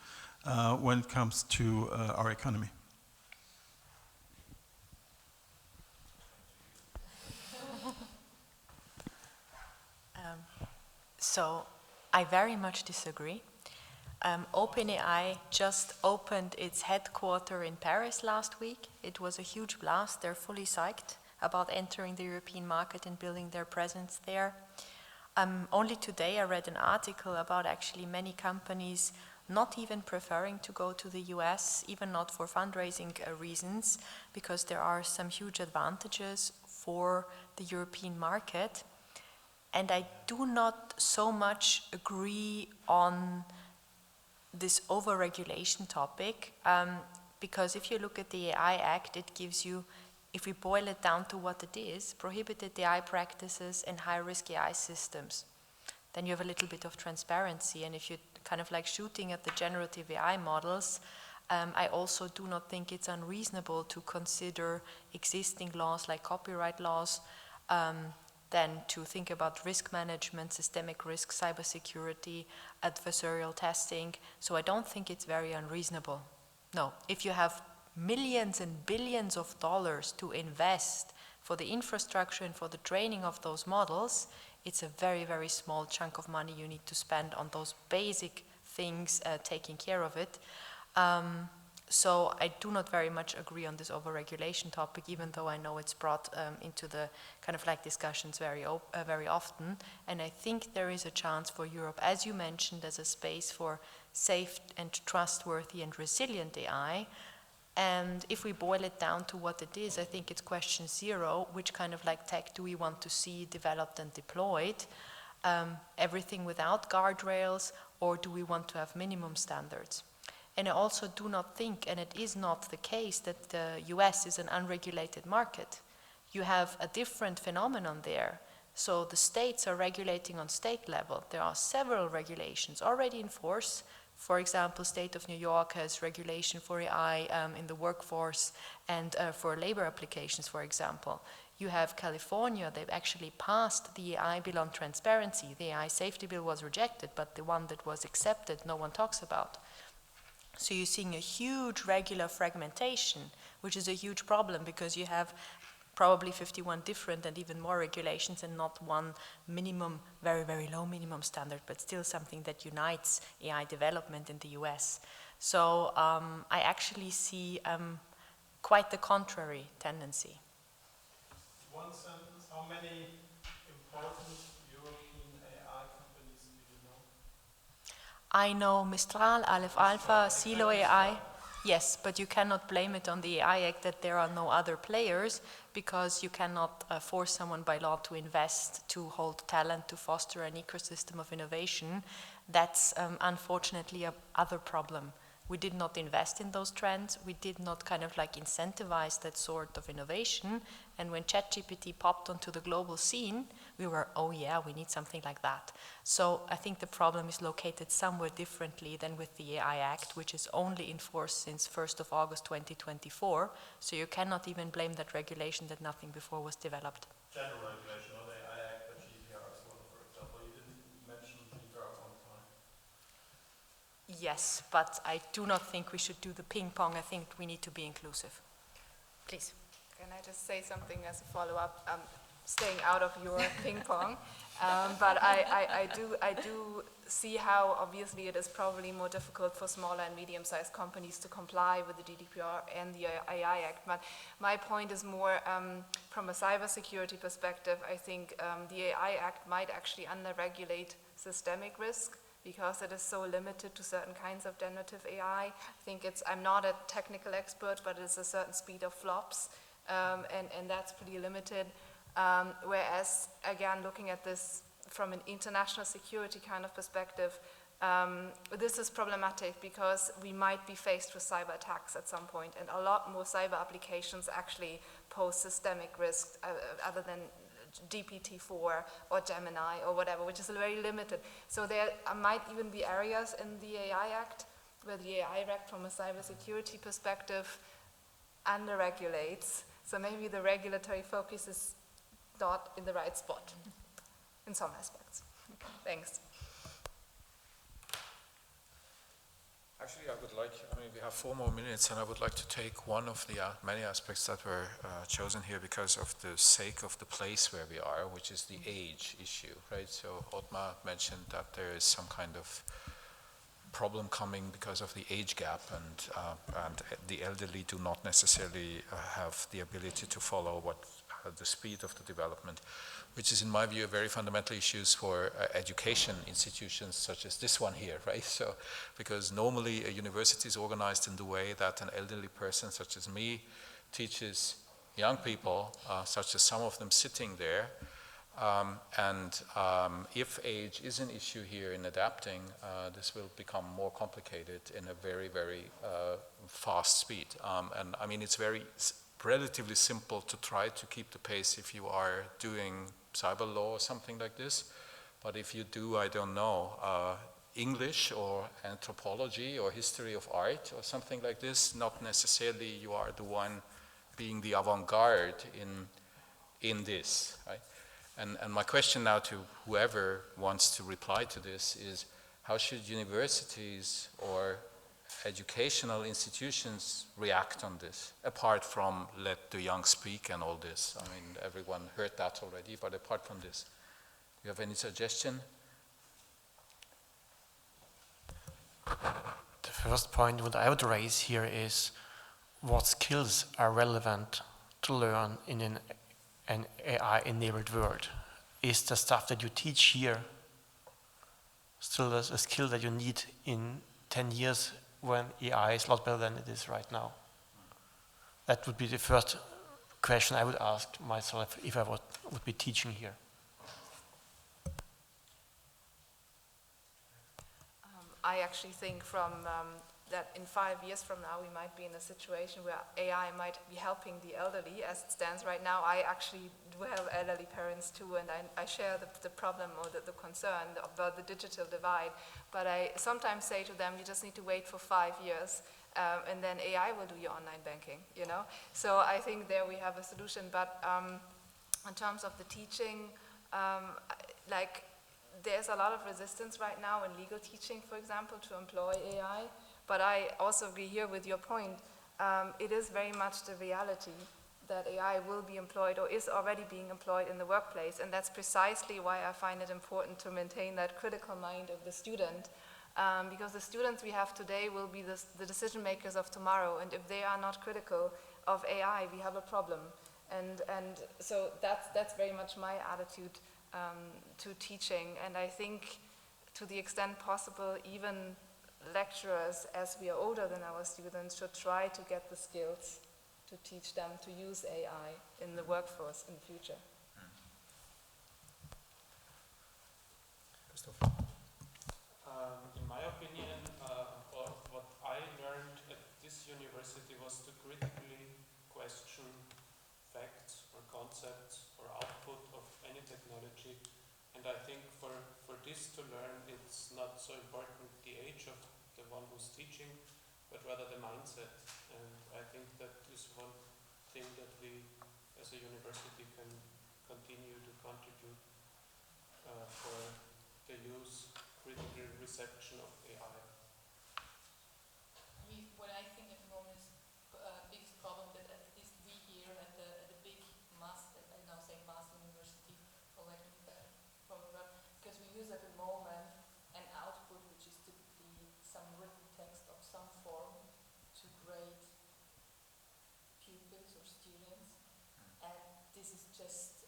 when it comes to our economy. So I very much disagree. OpenAI just opened its headquarters in Paris last week. It was a huge blast. They're fully psyched about entering the European market and building their presence there. Only today I read an article about actually many companies not even preferring to go to the US, even not for fundraising reasons, because there are some huge advantages for the European market. And I do not so much agree on this over-regulation topic, because if you look at the AI Act, it gives you, if we boil it down to what it is, prohibited AI practices and high-risk AI systems. Then you have a little bit of transparency, and if you're kind of like shooting at the generative AI models, I also do not think it's unreasonable to consider existing laws like copyright laws, then to think about risk management, systemic risk, cybersecurity, adversarial testing. So I don't think it's very unreasonable. No, if you have millions and billions of dollars to invest for the infrastructure and for the training of those models, it's a very, very small chunk of money you need to spend on those basic things, taking care of it. So I do not very much agree on this overregulation topic, even though I know it's brought into the kind of like discussions very often. And I think there is a chance for Europe, as you mentioned, as a space for safe and trustworthy and resilient AI. And if we boil it down to what it is, I think it's question zero: which kind of like tech do we want to see developed and deployed? Everything without guardrails, or do we want to have minimum standards? And I also do not think, and it is not the case, that the US is an unregulated market. You have a different phenomenon there. So the states are regulating on state level. There are several regulations already in force. For example, state of New York has regulation for AI in the workforce and for labor applications, for example. You have California, they've actually passed the AI bill on transparency. The AI safety bill was rejected, but the one that was accepted, no one talks about. So you're seeing a huge regular fragmentation, which is a huge problem because you have probably 51 different and even more regulations and not one minimum, very, very low minimum standard, but still something that unites AI development in the US. So I actually see quite the contrary tendency. One sentence, how many important European AI companies do you know? I know Mistral, Aleph Alpha, Silo AI. Yes, but you cannot blame it on the AI Act that there are no other players, because you cannot force someone by law to invest, to hold talent, to foster an ecosystem of innovation. That's unfortunately another problem. We did not invest in those trends. We did not kind of like incentivize that sort of innovation. And when ChatGPT popped onto the global scene, we were, oh yeah, we need something like that. So I think the problem is located somewhere differently than with the AI Act, which is only in force since 1st of August 2024. So you cannot even blame that regulation that nothing before was developed. General regulation, not AI Act, but GDPR as well, for example. You didn't mention GDPR one time. Yes, but I do not think we should do the ping pong. I think we need to be inclusive. Please. Can I just say something as a follow-up? Staying out of your ping pong, but I do see how obviously it is probably more difficult for smaller and medium-sized companies to comply with the GDPR and the AI Act. But my point is more from a cybersecurity perspective. I think the AI Act might actually under-regulate systemic risk, because it is so limited to certain kinds of generative AI. I think I'm not a technical expert, but it's a certain speed of flops, and that's pretty limited. Whereas, again, looking at this from an international security kind of perspective, this is problematic because we might be faced with cyber attacks at some point, and a lot more cyber applications actually pose systemic risk other than GPT-4 or Gemini or whatever, which is very limited. So there might even be areas in the AI Act where the AI Act from a cybersecurity perspective under-regulates. So maybe the regulatory focus is not in the right spot in some aspects. Thanks. Actually, we have 4 more minutes, and I would like to take one of the many aspects that were chosen here because of the sake of the place where we are, which is the age issue, right? So Otmar mentioned that there is some kind of problem coming because of the age gap, and the elderly do not necessarily have the ability to follow the speed of the development, which is, in my view, a very fundamental issues for education institutions such as this one here, right? So, because normally a university is organized in the way that an elderly person such as me teaches young people, such as some of them sitting there, If age is an issue here in adapting, this will become more complicated in a very, very fast speed. And I mean, it's relatively simple to try to keep the pace if you are doing cyber law or something like this. But if you do, I don't know, English or anthropology or history of art or something like this, not necessarily you are the one being the avant-garde in this, right? And my question now to whoever wants to reply to this is, how should universities or educational institutions react on this, apart from let the young speak and all this? I mean, everyone heard that already, but apart from this, do you have any suggestion? The first point what I would raise here is what skills are relevant to learn in an AI-enabled world. Is the stuff that you teach here still a skill that you need in 10 years when AI is a lot better than it is right now? That would be the first question I would ask myself if I would be teaching here. I actually think that in 5 years from now we might be in a situation where AI might be helping the elderly as it stands right now. I actually do have elderly parents too, and I share the problem or the concern about the digital divide. But I sometimes say to them, you just need to wait for 5 years and then AI will do your online banking, you know? So I think there we have a solution. But in terms of the teaching, there's a lot of resistance right now in legal teaching, for example, to employ AI. But I also agree here with your point. It is very much the reality that AI will be employed or is already being employed in the workplace. And that's precisely why I find it important to maintain that critical mind of the student. Because the students we have today will be the decision makers of tomorrow. And if they are not critical of AI, we have a problem. And so that's very much my attitude to teaching. And I think to the extent possible, even lecturers, as we are older than our students, should try to get the skills to teach them to use AI in the workforce in the future. Christoph? In my opinion, what I learned at this university was to critically question facts or concepts or output of any technology. And I think for this to learn, it's not so important the age of the one who's teaching, but rather the mindset. And I think that is one thing that we as a university can continue to contribute for the use, critical reception of AI. What I think at the moment is biggest problem that at least we here at the big mass, I now say mass university, because we use at the moment an output which is typically some written text of some form to grade pupils or students, and this is just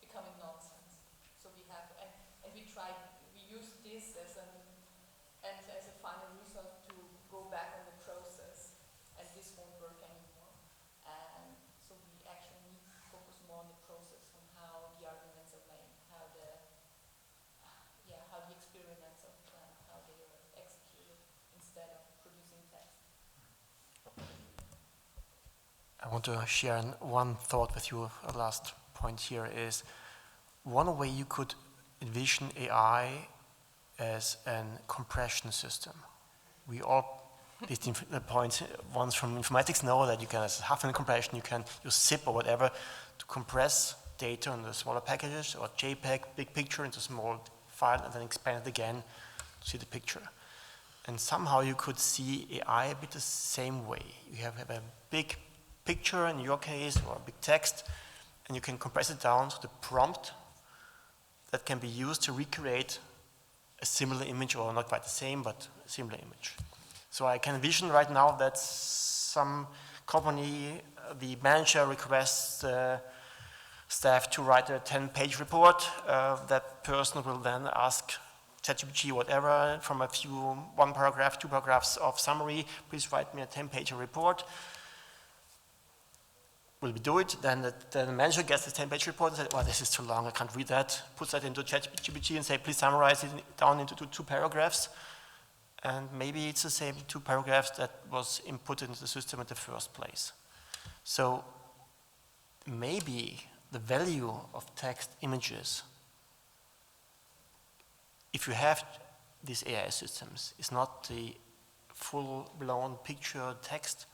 becoming nonsense. So we have, and we use this as a final result to go back on the process, and this won't work anymore. And so we actually need to focus more on the process, on how the arguments are made, how the experiments are planned, how they are executed, instead of producing text. I want to share one thought with you. A last point here is one way you could envision AI as a compression system. We all, these points, ones from informatics know that you can have a compression, you can use zip or whatever to compress data into smaller packages, or JPEG, big picture, into small file, and then expand it again to see the picture. And somehow you could see AI a bit the same way. You have a big picture in your case, or a big text, and you can compress it down to the prompt that can be used to recreate a similar image, or not quite the same, but a similar image. So I can envision right now that some company, the manager requests staff to write a 10-page report. That person will then ask ChatGPT, whatever, from one paragraph, 2 paragraphs of summary, please write me a 10-page report. will we do it? Then the manager gets the 10-page report and says, well, this is too long, I can't read that. Puts that into ChatGPT and say, please summarize it down into two paragraphs. And maybe it's the same 2 paragraphs that was input into the system in the first place. So maybe the value of text images, if you have these AI systems, is not the full-blown picture text,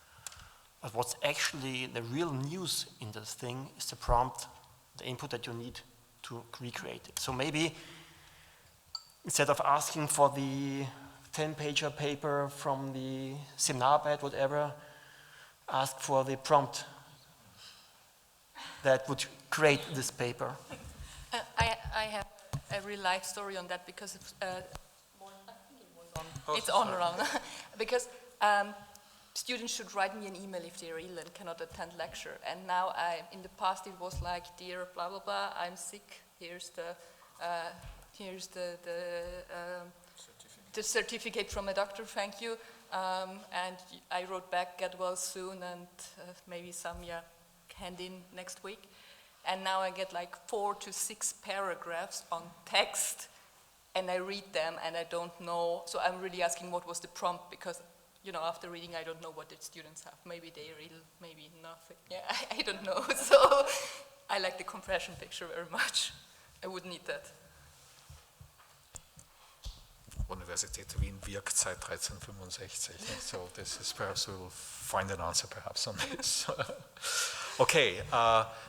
but what's actually the real news in this thing is the prompt, the input that you need to recreate it. So maybe instead of asking for the 10-pager paper from the Seminarbeit, whatever, ask for the prompt that would create this paper. I have a real life story on that because I think it was on. It's on around because students should write me an email if they're ill and cannot attend lecture. And now in the past it was like, dear blah blah blah, I'm sick. Here's the certificate from a doctor. Thank you. And I wrote back, get well soon, and maybe some hand in next week. And now I get like 4 to 6 paragraphs on text, and I read them and I don't know. So I'm really asking what was the prompt, because after reading I don't know what the students have. Maybe they're ill, maybe nothing. Yeah, I don't know. So I like the compression picture very much. I would need that. Universität Wien wirkt seit 1365. So this is perhaps we will find an answer perhaps on this. Okay,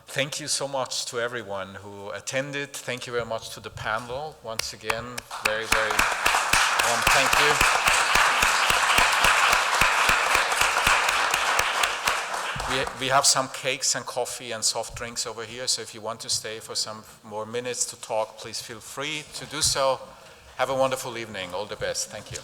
thank you so much to everyone who attended. Thank you very much to the panel. Once again, very, very warm thank you. We have some cakes and coffee and soft drinks over here, so if you want to stay for some more minutes to talk, please feel free to do so. Have a wonderful evening. All the best. Thank you.